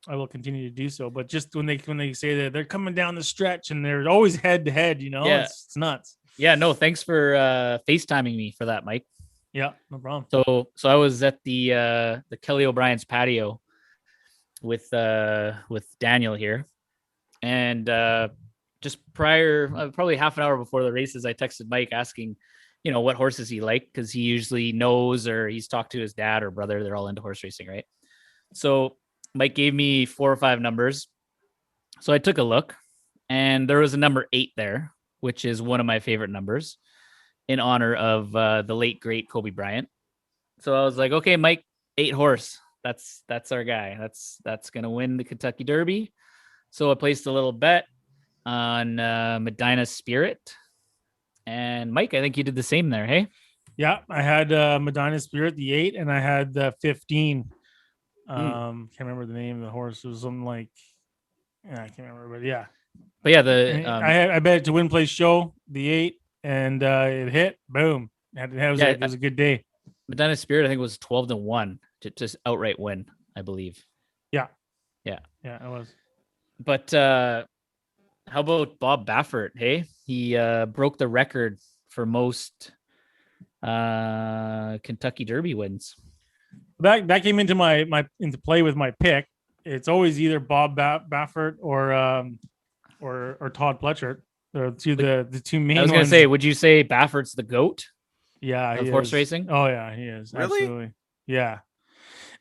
I will continue to do so. But just when they say that they're coming down the stretch and they're always head to head, yeah. It's nuts. Yeah, no, thanks for FaceTiming me for that, Mike. Yeah, no problem. So I was at the Kelly O'Brien's patio with Daniel here, and just prior, probably half an hour before the races, I texted Mike asking, what horses he liked, because he usually knows, or he's talked to his dad or brother. They're all into horse racing, right? So Mike gave me 4 or 5 numbers. So I took a look, and there was a number 8 there, which is one of my favorite numbers, in honor of the late great Kobe Bryant. So I was like, okay, Mike, 8 horse. That's our guy. That's gonna win the Kentucky Derby. So I placed a little bet on Medina Spirit. And Mike, I think you did the same there, hey? Yeah, I had Medina Spirit, the 8, and I had the 15. Can't remember the name of the horse. It was something like, I can't remember, but yeah. But yeah, I bet it to win, place, show, the 8, and it hit. Boom. It was a good day. Medina Spirit, I think, was 12-1 to just outright win, I believe. Yeah, it was. But how about Bob Baffert? Hey, he broke the record for most Kentucky Derby wins. That came into into play with my pick. It's always either Bob Baffert or Todd Pletcher. They're the two main. I was going to say, would you say Baffert's the GOAT? Yeah, of horse racing. Oh yeah, he is. Really? Absolutely. Yeah.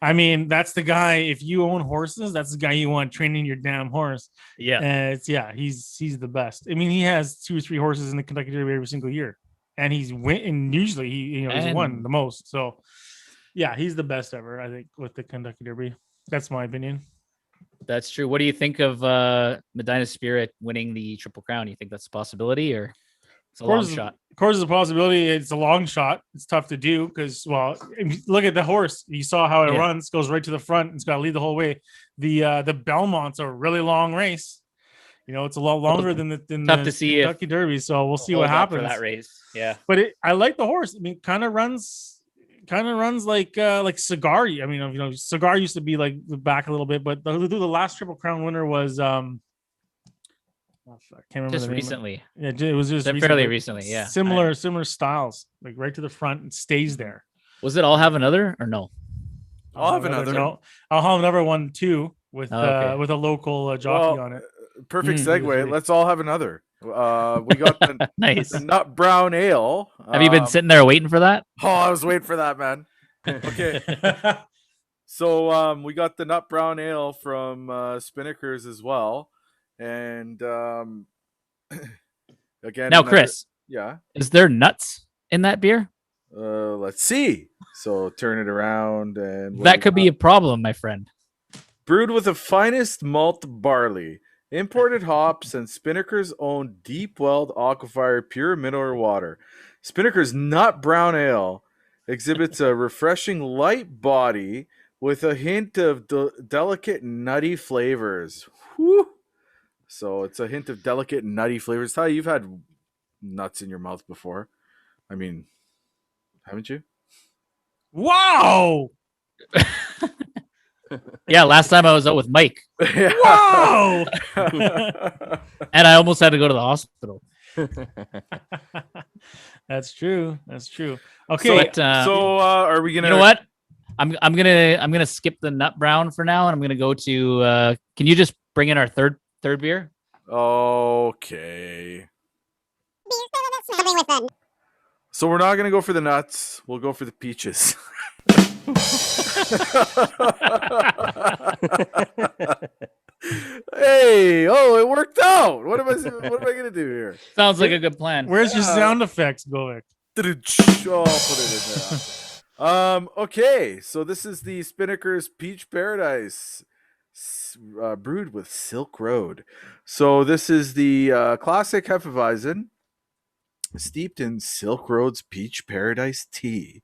I mean, that's the guy. If you own horses, that's the guy you want training your damn horse. Yeah. He's the best. I mean, he has 2 or 3 horses in the Kentucky Derby every single year, and he's and usually he's won the most. So, yeah, he's the best ever, I think, with the Kentucky Derby. That's my opinion. That's true. What do you think of Medina Spirit winning the Triple Crown? You think that's a possibility, or it's a long shot? Of course, it's a possibility. It's a long shot. It's tough to do because, well, look at the horse. You saw how it runs, goes right to the front. It's got to lead the whole way. The Belmont's a really long race. It's a lot longer than the Kentucky Derby. So we'll see what happens for that race. Yeah, but I like the horse. I mean, kind of runs like Cigar. I mean, Cigar used to be like the back a little bit, but the last Triple Crown winner was I can't remember Just the name. recently. Yeah, it was just fairly recently. Yeah, similar styles, like right to the front and stays there. Was it all have another or no? I'll have another. No, I'll have another one too with okay. With a local jockey on it. Perfect segue. Let's all have another. We got the, nice. the nut brown ale. Have you been sitting there waiting for that? Oh, I was waiting for that, man. Okay. So we got the nut brown ale from Spinnaker's as well. And again, now, Chris, yeah, is there nuts in that beer? Let's see. So turn it around, and that could be a problem, my friend. Brewed with the finest malt barley, imported hops, and Spinnaker's own deep-welled aquifer pure mineral water. Spinnaker's nut brown ale exhibits a refreshing light body with a hint of delicate nutty flavors. Whew. So it's a hint of delicate nutty flavors. Ty, you've had nuts in your mouth before. I mean, haven't you? Wow. Yeah, last time I was out with Mike. Wow. And I almost had to go to the hospital. That's true. Okay. So are we gonna? You know what? I'm gonna skip the nut brown for now, and I'm gonna go to. Can you just bring in our third beer? Okay. So we're not gonna go for the nuts. We'll go for the peaches. Hey, it worked out. What am I gonna do here? Sounds like a good plan. Where's your sound effects going? Oh, I'll put it in there. Okay, so this is the Spinnaker's Peach Paradise, brewed with Silk Road. So this is the classic Hefeweizen, steeped in Silk Road's Peach Paradise tea,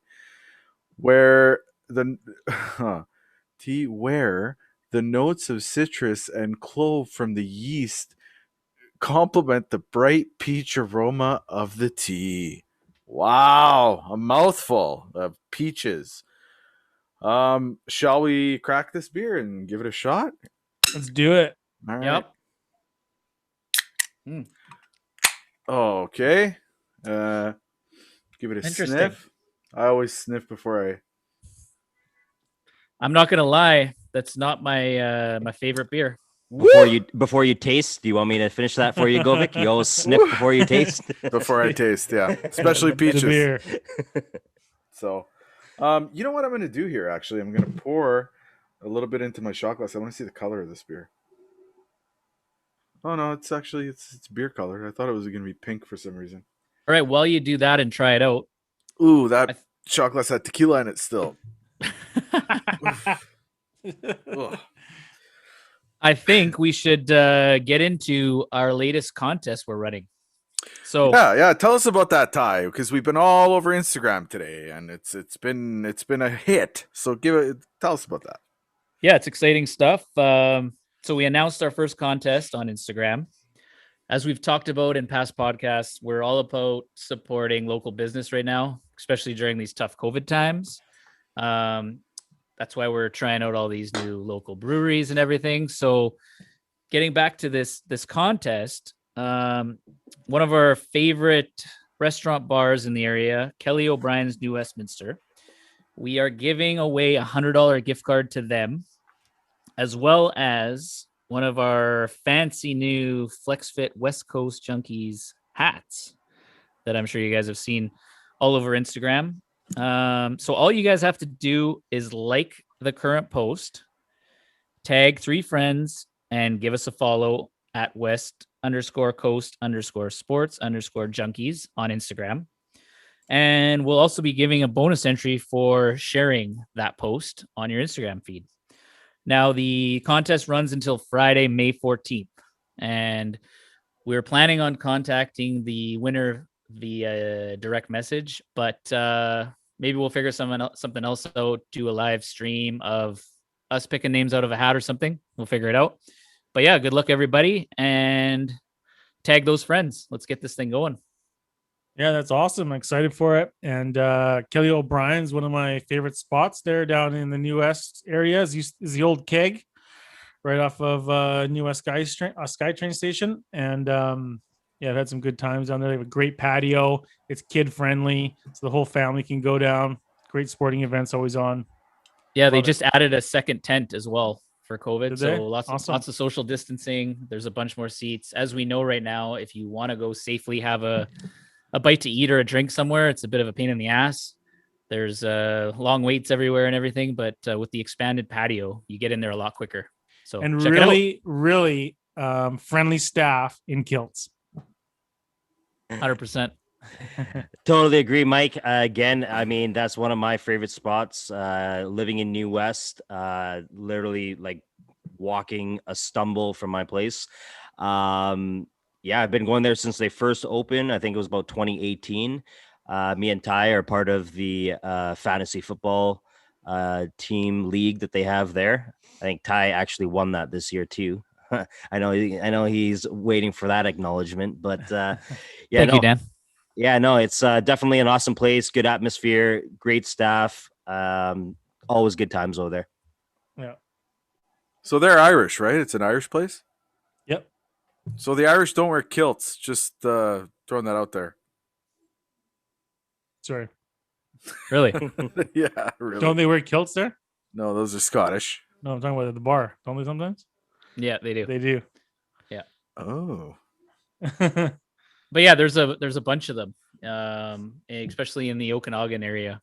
where the notes of citrus and clove from the yeast complement the bright peach aroma of the tea. Wow, a mouthful of peaches. Shall we crack this beer and give it a shot? Let's do it. All right. Yep. Okay. Give it a sniff. I always sniff before I'm not gonna lie, that's not my my favorite beer. Before you taste, do you want me to finish that for you, Govik? You always sniff before you taste. Before I taste, yeah, especially peaches. Beer. So, you know what I'm gonna do here? Actually, I'm gonna pour a little bit into my shot glass. I want to see the color of this beer. Oh no, it's beer color. I thought it was gonna be pink for some reason. All right, while you do that and try it out. Ooh, that shot glass had tequila in it still. I think we should get into our latest contest we're running. So yeah, tell us about that, Ty, because we've been all over Instagram today, and it's been a hit. So tell us about that. Yeah, it's exciting stuff. So we announced our first contest on Instagram. As we've talked about in past podcasts, we're all about supporting local business right now, especially during these tough COVID times. That's why we're trying out all these new local breweries and everything. So getting back to this contest, one of our favorite restaurant bars in the area, Kelly O'Brien's New Westminster, we are giving away $100 gift card to them, as well as one of our fancy new FlexFit West Coast Junkies hats that I'm sure you guys have seen all over Instagram. So all you guys have to do is like the current post, tag 3 friends, and give us a follow at West_Coast_Sports_Junkies on Instagram. And we'll also be giving a bonus entry for sharing that post on your Instagram feed. Now, the contest runs until Friday, May 14th, and we're planning on contacting the winner via direct message, but maybe we'll figure something else out, do a live stream of us picking names out of a hat or something. We'll figure it out. But yeah, good luck, everybody, and tag those friends. Let's get this thing going. Yeah, that's awesome. I'm excited for it. And Kelly O'Brien's one of my favorite spots there down in the New West area is the old keg right off of New West SkyTrain station, and yeah, I've had some good times down there. They have a great patio. It's kid friendly, so the whole family can go down. Great sporting events always on. Yeah, they just added a second tent as well for COVID. Did So they? lots Awesome. lots of social distancing. There's a bunch more seats. As we know right now, if you want to go safely have a bite to eat or a drink somewhere, it's a bit of a pain in the ass. There's long waits everywhere and everything, but with the expanded patio, you get in there a lot quicker. So And check really friendly staff in kilts. 100%. Totally agree, Mike. Again, I mean, that's one of my favorite spots. Living in New West, literally like walking a stumble from my place. Yeah, I've been going there since they first opened. I think it was about 2018. Me and Ty are part of the fantasy football team league that they have there. I think Ty actually won that this year too. I know he's waiting for that acknowledgement, but yeah, Thank you, Dan. Yeah, no, it's definitely an awesome place. Good atmosphere, great staff. Always good times over there. Yeah. So they're Irish, right? It's an Irish place? Yep. So the Irish don't wear kilts. Just throwing that out there. Sorry. Really? Yeah, really. Don't they wear kilts there? No, those are Scottish. No, I'm talking about at the bar. Don't they sometimes? Yeah, they do. They do. Yeah. Oh. But yeah, there's a bunch of them, especially in the Okanagan area.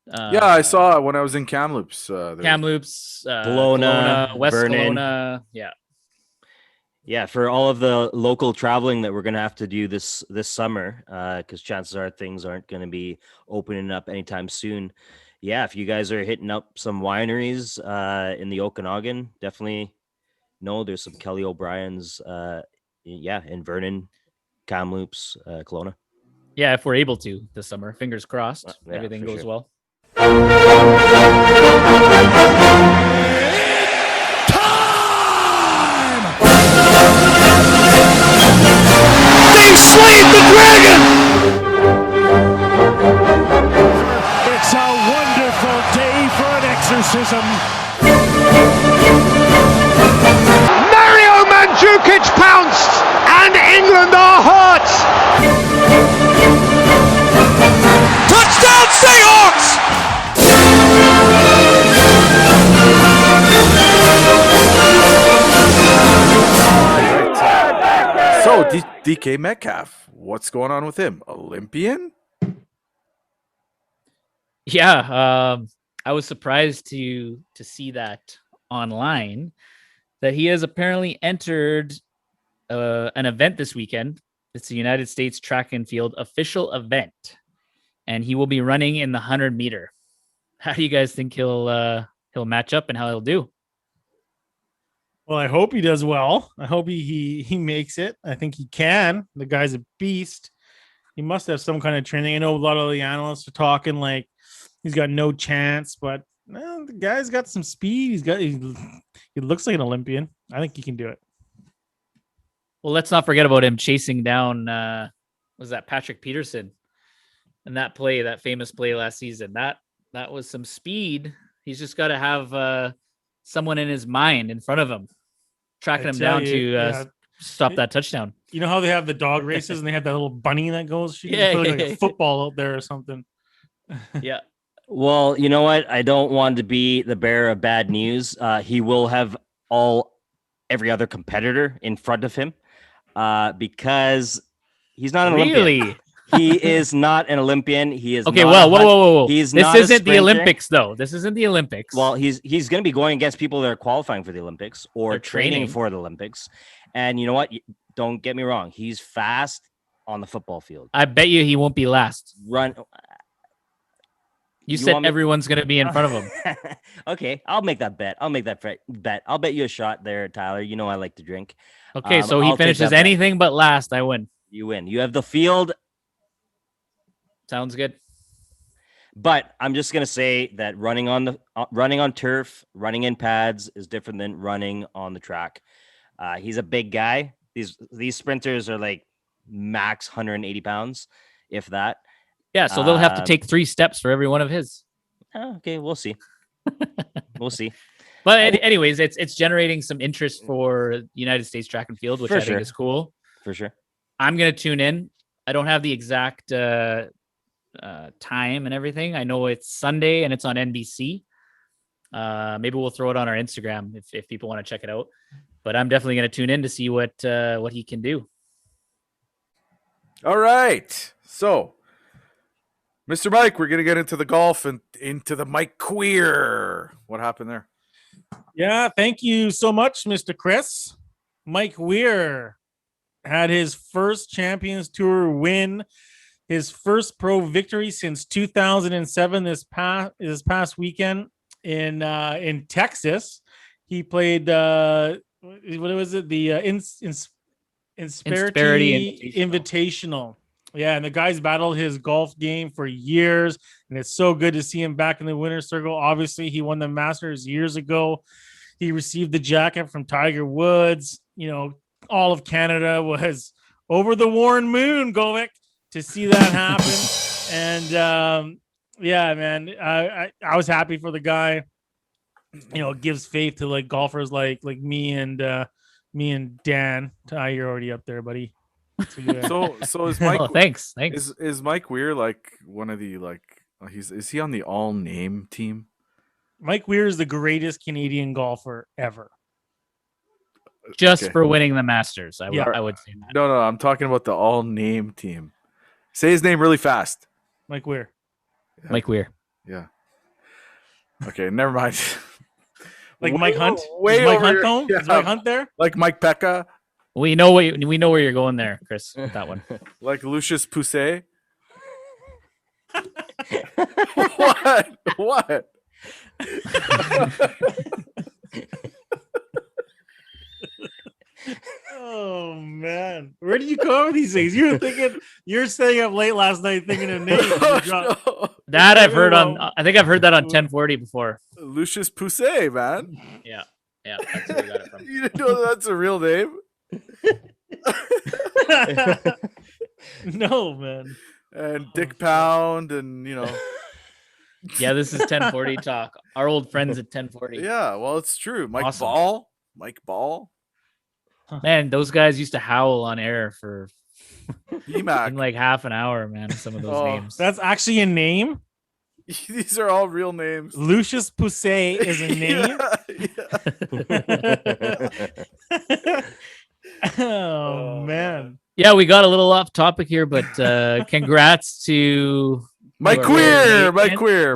Yeah, I saw it when I was in Kamloops. Kamloops, Kelowna, West Vernon. Kelowna. Yeah, for all of the local traveling that we're going to have to do this summer, because chances are things aren't going to be opening up anytime soon. Yeah, if you guys are hitting up some wineries in the Okanagan, definitely know there's some Kelly O'Brien's, in Vernon, Kamloops, Kelowna. Yeah, if we're able to this summer, fingers crossed, Yeah, everything for goes sure. well. They slayed the dragon! It's a wonderful day for an exorcism. Mario Mandzukic pounced, and England are hurt. Touchdown Seahawks! So DK Metcalf, what's going on with him? Olympian? Yeah, I was surprised to see that online that he has apparently entered an event this weekend. It's the United States Track and Field official event, and he will be running in the 100-meter. How do you guys think he'll match up and how he'll do? Well, I hope he does well. I hope he makes it. I think he can. The guy's a beast. He must have some kind of training. I know a lot of the analysts are talking like he's got no chance, but the guy's got some speed. He looks like an Olympian. I think he can do it. Well, let's not forget about him chasing down was that Patrick Peterson and that famous play last season. That was some speed. He's just got to have someone in his mind in front of him, tracking him down to stop that touchdown. You know how they have the dog races and they have that little bunny that goes shooting? Yeah, Put like a football out there or something. Yeah. Well, you know what? I don't want to be the bearer of bad news. He will have every other competitor in front of him because he's not an Olympian. He is not an Olympian. He is okay. Not whoa. This isn't the Olympics, though. This isn't the Olympics. Well, he's going to be going against people that are qualifying for the Olympics or They're training for the Olympics. And you know what? Don't get me wrong. He's fast on the football field. I bet you he won't be last. Run. You said everyone's going to be in front of him. Okay, I'll make that bet. I'll bet you a shot there, Tyler. You know I like to drink. Okay, so he finishes anything but last. I win. You win. You have the field. Sounds good. But I'm just gonna say that running on turf, running in pads is different than running on the track. He's a big guy. These sprinters are like max 180 pounds, if that. Yeah, so they'll have to take 3 steps for every one of his. Okay, we'll see. We'll see. But anyways, it's generating some interest for United States track and field, which I think is cool. For sure. I'm gonna tune in. I don't have the exact time and everything. I know it's Sunday and it's on NBC. Maybe we'll throw it on our Instagram if people want to check it out. But I'm definitely gonna tune in to see what he can do. All right. So, Mr. Mike, we're going to get into the golf and into the Mike Queer. What happened there? Yeah, thank you so much, Mr. Chris. Mike Weir had his first Champions Tour win, his first pro victory since 2007 this past weekend in Texas. He played what was it? The Insperity Invitational. Yeah, and the guy's battled his golf game for years, and it's so good to see him back in the winner's circle. Obviously, he won the Masters years ago. He received the jacket from Tiger Woods. You know, all of Canada was over the Warren Moon, Govik, to see that happen. And yeah, man, I was happy for the guy. You know, it gives faith to like golfers like me and Dan. Ty, you're already up there, buddy. So is Mike? Oh, thanks. Is Mike Weir like one of the is he on the all name team? Mike Weir is the greatest Canadian golfer ever. Just for winning the Masters, I would say that. No, I'm talking about the all name team. Say his name really fast. Mike Weir. Yeah. Mike Weir. Yeah. Okay, never mind. Like Mike Hunt? Is Mike Hunt though? Yeah. Is Mike Hunt there? Like Mike Pekka? We know where you're going there, Chris, with that one. Like Lucius Pousset? What? Oh man, where did you come up with these things? You're staying up late last night thinking of names. That I've heard on. I think I've heard that on 1040 before. Lucius Pousset, man. Yeah, that's where we got it from. You didn't know that's a real name? No, man. And Dick Pound, and Yeah, this is 1040 talk. Our old friends at 1040. Yeah, well, it's true. Mike Ball. Man, those guys used to howl on air for BMAC. in like half an hour, man. Some of those names. That's actually a name. These are all real names. Lucius Pousset is a name. Oh man. Yeah, we got a little off topic here, but congrats to Mike Queer. Mike Queer.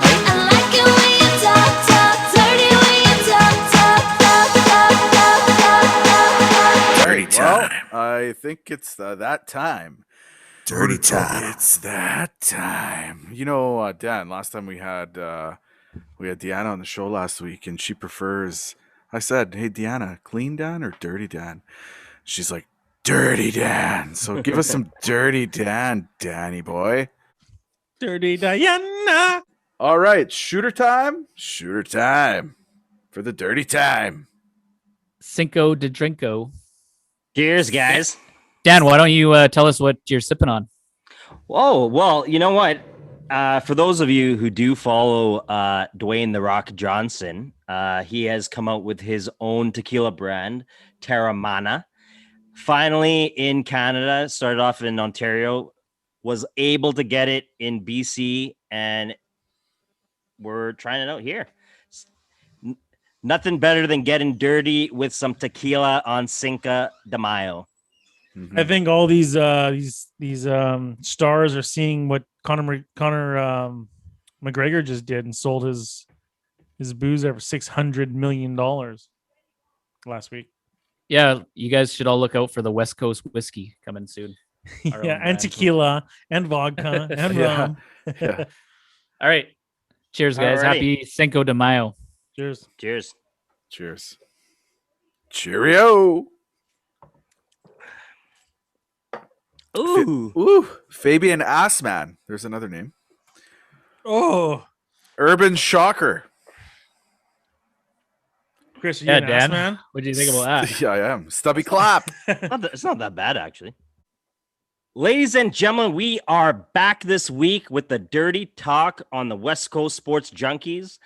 Dirty time. Well, I think it's that time. Dirty time. It's that time. Dan, last time we had Deanna on the show last week, and she prefers. I said, "Hey, Deanna, clean Dan or dirty Dan?" She's like, "Dirty Dan." So give us some dirty Dan, Danny boy. Dirty Diana. All right, shooter time. Shooter time for the dirty time. Cinco de Drinko. Cheers, guys. Dan, why don't you tell us what you're sipping on? Oh, well, you know what? For those of you who do follow Dwayne "The Rock" Johnson, he has come out with his own tequila brand, Terramana. Finally in Canada, started off in Ontario, was able to get it in BC, and we're trying it out here. Nothing better than getting dirty with some tequila on Cinco de Mayo. I think all these stars are seeing what Conor McGregor just did and sold his booze over $600 million last week. Yeah, you guys should all look out for the West Coast whiskey coming soon. Yeah, and tequila and vodka and rum. Yeah. All right. Cheers, guys. Alrighty. Happy Cinco de Mayo. Cheers. Cheers. Cheers. Cheerio. Ooh. Fabian Assman. There's another name. Oh, Urban Shocker. Chris, Yeah, an ass Dan. man? What do you think about that? Yeah, I am. Stubby Clap. It's not that bad, actually. Ladies and gentlemen, we are back this week with the Dirty Talk on the West Coast Sports Junkies.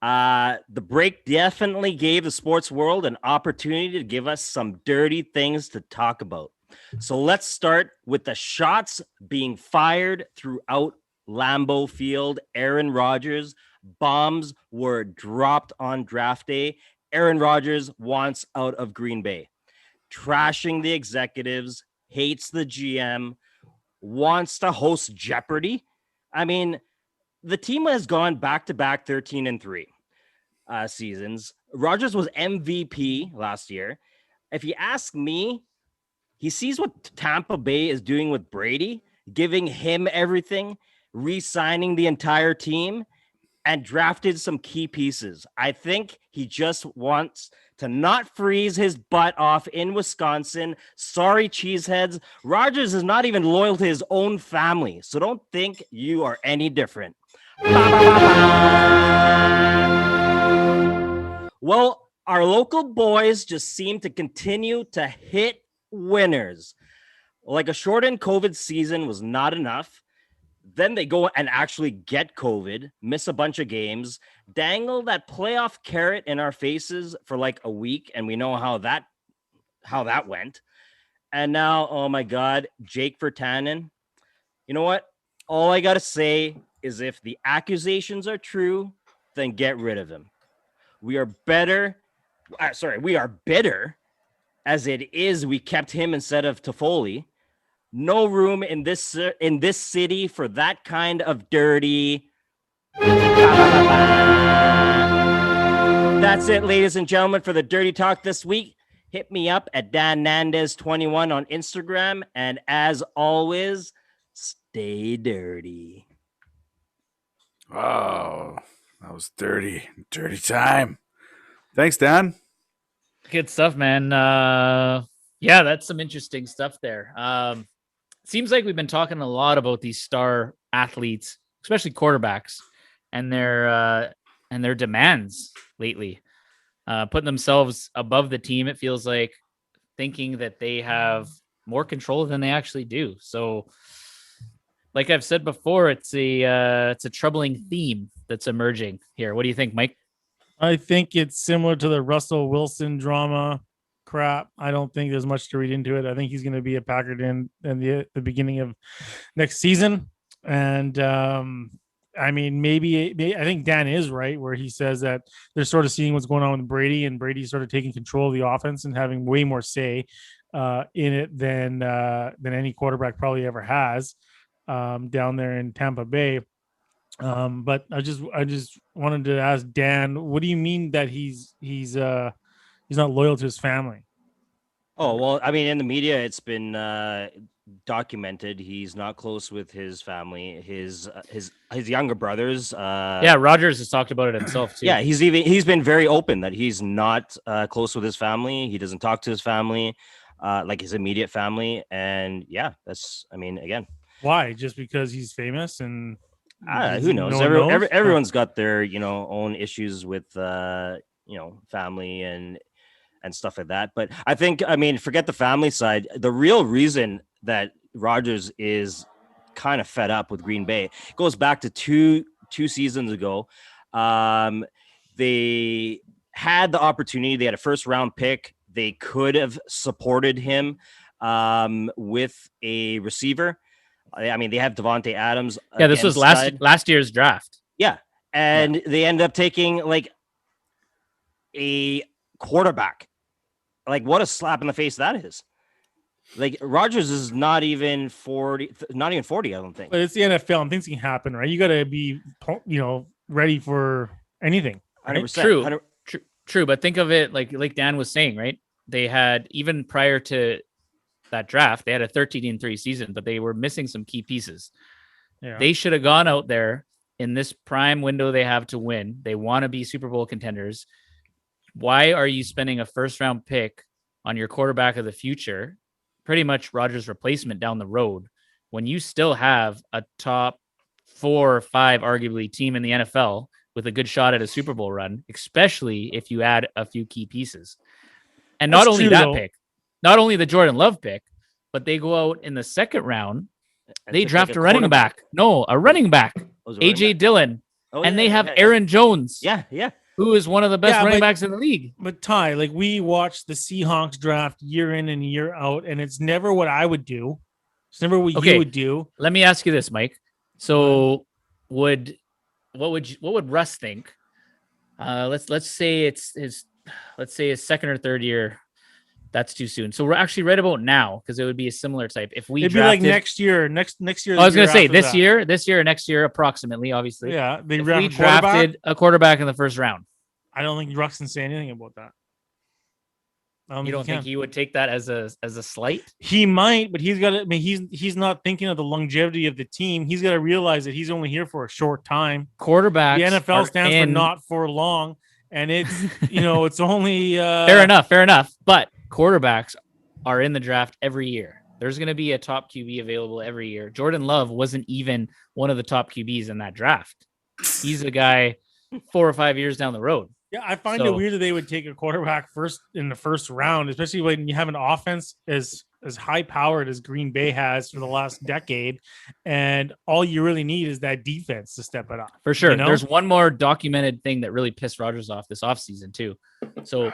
The break definitely gave the sports world an opportunity to give us some dirty things to talk about. So let's start with the shots being fired throughout Lambeau Field. Aaron Rodgers, bombs were dropped on draft day. Aaron Rodgers wants out of Green Bay, trashing the executives, hates the GM, wants to host Jeopardy. I mean, the team has gone back-to-back 13-3 seasons. Rodgers was MVP last year. If you ask me, he sees what Tampa Bay is doing with Brady, giving him everything, re-signing the entire team, and drafted some key pieces. I think he just wants to not freeze his butt off in Wisconsin. Sorry, cheeseheads. Rodgers is not even loyal to his own family, so don't think you are any different. Well, our local boys just seem to continue to hit winners. Like a shortened COVID season was not enough. Then they go and actually get COVID, miss a bunch of games, dangle that playoff carrot in our faces for like a week, and we know how that went. And now, oh my God, Jake Virtanen. You know what? All I gotta say is if the accusations are true, then get rid of him. We are better. We are bitter as it is. We kept him instead of Toffoli. No room in this city for that kind of dirty. That's it, ladies and gentlemen, for the Dirty Talk this week. Hit me up at Dan Nandez21 on Instagram. And as always, stay dirty. Oh, that was dirty. Dirty time. Thanks, Dan. Good stuff, man. Yeah, that's some interesting stuff there. Seems like we've been talking a lot about these star athletes, especially quarterbacks, and their demands lately, putting themselves above the team. It feels like, thinking that they have more control than they actually do. So, like I've said before, it's a troubling theme that's emerging here. What do you think, Mike? I think it's similar to the Russell Wilson drama crap. I don't think there's much to read into it. I think he's going to be a Packer in the beginning of next season. And I mean, maybe I think Dan is right where he says that they're sort of seeing what's going on with Brady, and Brady's sort of taking control of the offense and having way more say in it than any quarterback probably ever has down there in Tampa Bay. But I just wanted to ask Dan, what do you mean that he's not loyal to his family? Oh, well, I mean, in the media, it's been documented. He's not close with his family, his younger brothers. Yeah, Rodgers has talked about it himself too. Yeah, he's been very open that he's not close with his family. He doesn't talk to his family, like his immediate family. And yeah, that's, I mean, again, why? Just because he's famous and who knows? Everyone's got their, own issues with, family and stuff like that. But I think, I mean, forget the family side. The real reason that Rodgers is kind of fed up with Green Bay goes back to two seasons ago. They had the opportunity. They had a first round pick. They could have supported him with a receiver. I mean, they have Devontae Adams. Yeah, this was last year's draft. Yeah. And they ended up taking like a quarterback. Like, what a slap in the face that is. Like, Rodgers is not even 40, I don't think. But it's the NFL and things can happen, right? You got to be, ready for anything. Right? 100%. True. But think of it like Dan was saying, right? They had, even prior to that draft, they had a 13-3 season, but they were missing some key pieces. Yeah. They should have gone out there in this prime window they have to win. They want to be Super Bowl contenders. Why are you spending a first round pick on your quarterback of the future, pretty much Rodgers' replacement down the road, when you still have a top 4 or 5 arguably team in the NFL with a good shot at a Super Bowl run, especially if you add a few key pieces? And not only that pick, not only the Jordan Love pick, but they go out in the second round. They draft a running back. No, a running back. AJ Dillon. Oh, and yeah, they have yeah, Aaron Jones, yeah, who is one of the best Yeah, running but- backs in the league. But Ty, like we watch the Seahawks draft year in and year out, and it's never what I would do. It's never what Okay. you would do. Let me ask you this, Mike. So, what would Russ think? Let's say it's his second or third year. That's too soon. So we're actually right about now because it would be a similar type. If we It'd drafted, be like next year. Next year. I was going to say this this year, next year, approximately. Obviously, Yeah, they if draft we a quarterback. drafted a quarterback in the first round, I don't think Russ can say anything about that. you don't think he would take that as a slight? He might, but he's got to. I mean, he's not thinking of the longevity of the team. He's got to realize that he's only here for a short time. Quarterbacks. The NFL stands for in, not for long, and it's it's only fair enough. But quarterbacks are in the draft every year. There's going to be a top QB available every year. Jordan Love wasn't even one of the top QBs in that draft. He's a guy 4 or 5 years down the road. Yeah, I find it weird that they would take a quarterback first in the first round, especially when you have an offense as high powered as Green Bay has for the last decade, and all you really need is that defense to step it up. For sure. You know? There's one more documented thing that really pissed Rodgers off this offseason too. So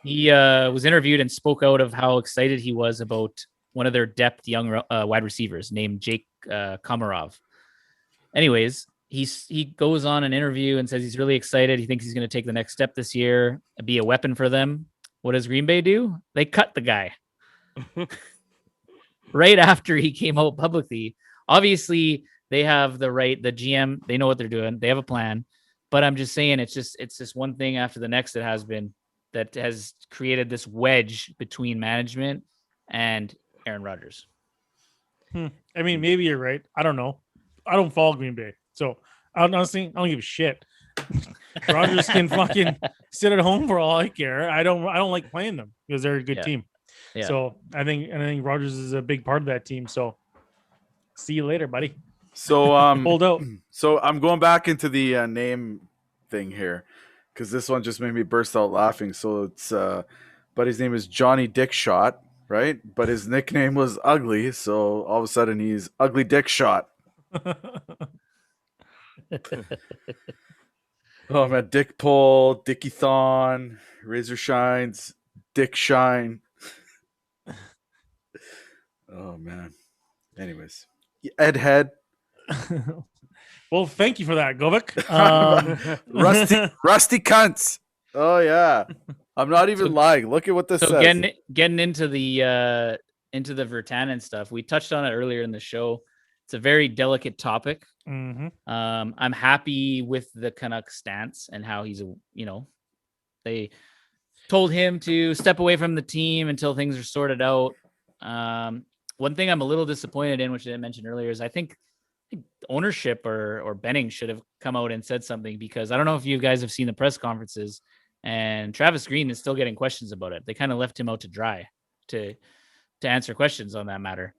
he was interviewed and spoke out of how excited he was about one of their depth young wide receivers named Jake Komarov. Anyways, he goes on an interview and says he's really excited. He thinks he's going to take the next step this year, be a weapon for them. What does Green Bay do? They cut the guy right after he came out publicly. Obviously, they have the GM, they know what they're doing. They have a plan. But I'm just saying it's just one thing after the next that has created this wedge between management and Aaron Rodgers. I mean, maybe you're right. I don't know. I don't follow Green Bay, so honestly, I don't give a shit. Rodgers can fucking sit at home for all I care. I don't like playing them because they're a good team. Yeah. So I think Rodgers is a big part of that team. So see you later, buddy. So Hold out. So I'm going back into the name thing here because this one just made me burst out laughing. So it's but his name is Johnny Dickshot, right? But his nickname was Ugly, so all of a sudden he's Ugly Dick Shot. Oh man, Dick Pull, Dickie Thon, Razor Shines, Dick Shine. Oh man. Anyways, Ed Head. Well, thank you for that, Govik. Rusty cunts. Oh yeah, I'm not even lying. Look at what this says. Getting into the Virtanen stuff, we touched on it earlier in the show. It's a very delicate topic. Mm-hmm. I'm happy with the Canucks stance and how they told him to step away from the team until things are sorted out. One thing I'm a little disappointed in, which I didn't mention earlier, is I think ownership or Benning should have come out and said something, because I don't know if you guys have seen the press conferences, and Travis Green is still getting questions about it. They kind of left him out to dry to answer questions on that matter,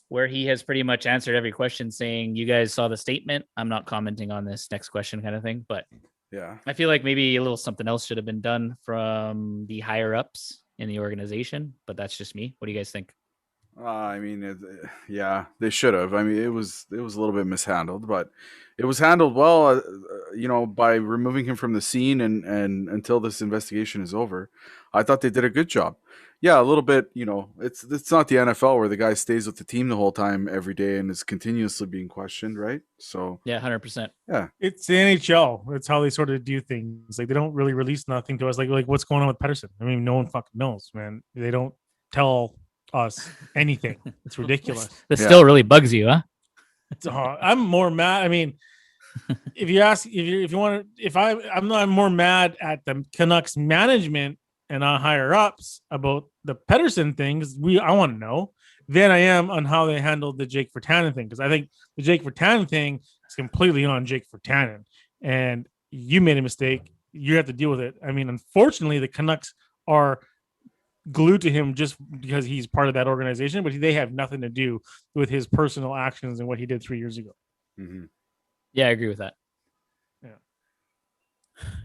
where he has pretty much answered every question saying, you guys saw the statement, I'm not commenting on this next question, kind of thing. But yeah, I feel like maybe a little something else should have been done from the higher ups in the organization, but that's just me. What do you guys think? I mean, yeah, they should have. I mean, it was a little bit mishandled, but it was handled well, by removing him from the scene and until this investigation is over. I thought they did a good job. Yeah, a little bit, it's not the NFL where the guy stays with the team the whole time every day and is continuously being questioned, right? So yeah, 100%. Yeah, it's the NHL. That's how they sort of do things. Like, they don't really release nothing to us. Like what's going on with Pettersson? I mean, no one fucking knows, man. They don't tell us anything. It's ridiculous. This still really bugs you, huh? I'm more mad. I mean, if you ask, if you want to, I'm more mad at the Canucks management and our higher ups about the Pettersson things. I want to know than I am on how they handled the Jake Virtanen thing, because I think the Jake Virtanen thing is completely on Jake Virtanen, and you made a mistake. You have to deal with it. I mean, unfortunately, the Canucks are glued to him just because he's part of that organization, but they have nothing to do with his personal actions and what he did 3 years ago. Mm-hmm. Yeah, I agree with that. Yeah.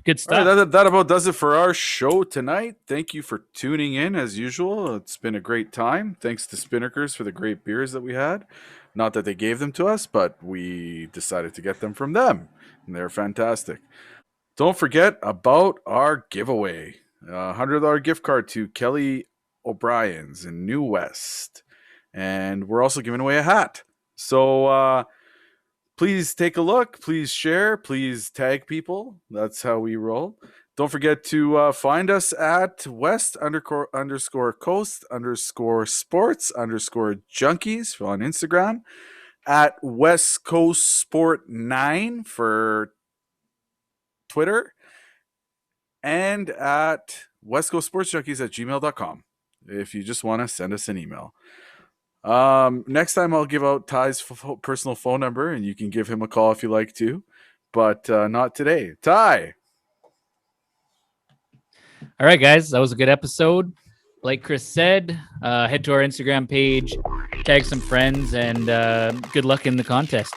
Good stuff. All right, that about does it for our show tonight. Thank you for tuning in as usual. It's been a great time. Thanks to Spinnakers for the great beers that we had. Not that they gave them to us, but we decided to get them from them, and they're fantastic. Don't forget about our giveaway. $100 gift card to Kelly O'Brien's in New West. And we're also giving away a hat. So please take a look. Please share. Please tag people. That's how we roll. Don't forget to find us at West_Coast_sports_junkies on Instagram, at West Coast Sport 9 for Twitter, and at westcoastsportsjunkies@gmail.com if you just want to send us an email. Next time I'll give out Ty's personal phone number, and you can give him a call if you like to, but not today. Ty! All right, guys, that was a good episode. Like Chris said, head to our Instagram page, tag some friends, and good luck in the contest.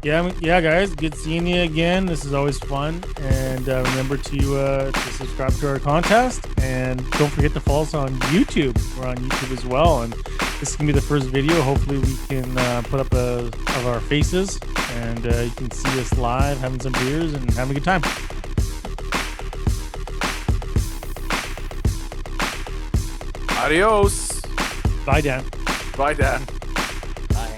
Yeah, guys, good seeing you again. This is always fun, and remember to subscribe to our contest, and don't forget to follow us on YouTube. We're on YouTube as well, and this is gonna be the first video. Hopefully, we can put up of our faces, and you can see us live, having some beers and having a good time. Adios! Bye, Dan. Bye, Dan. Bye.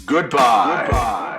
Goodbye.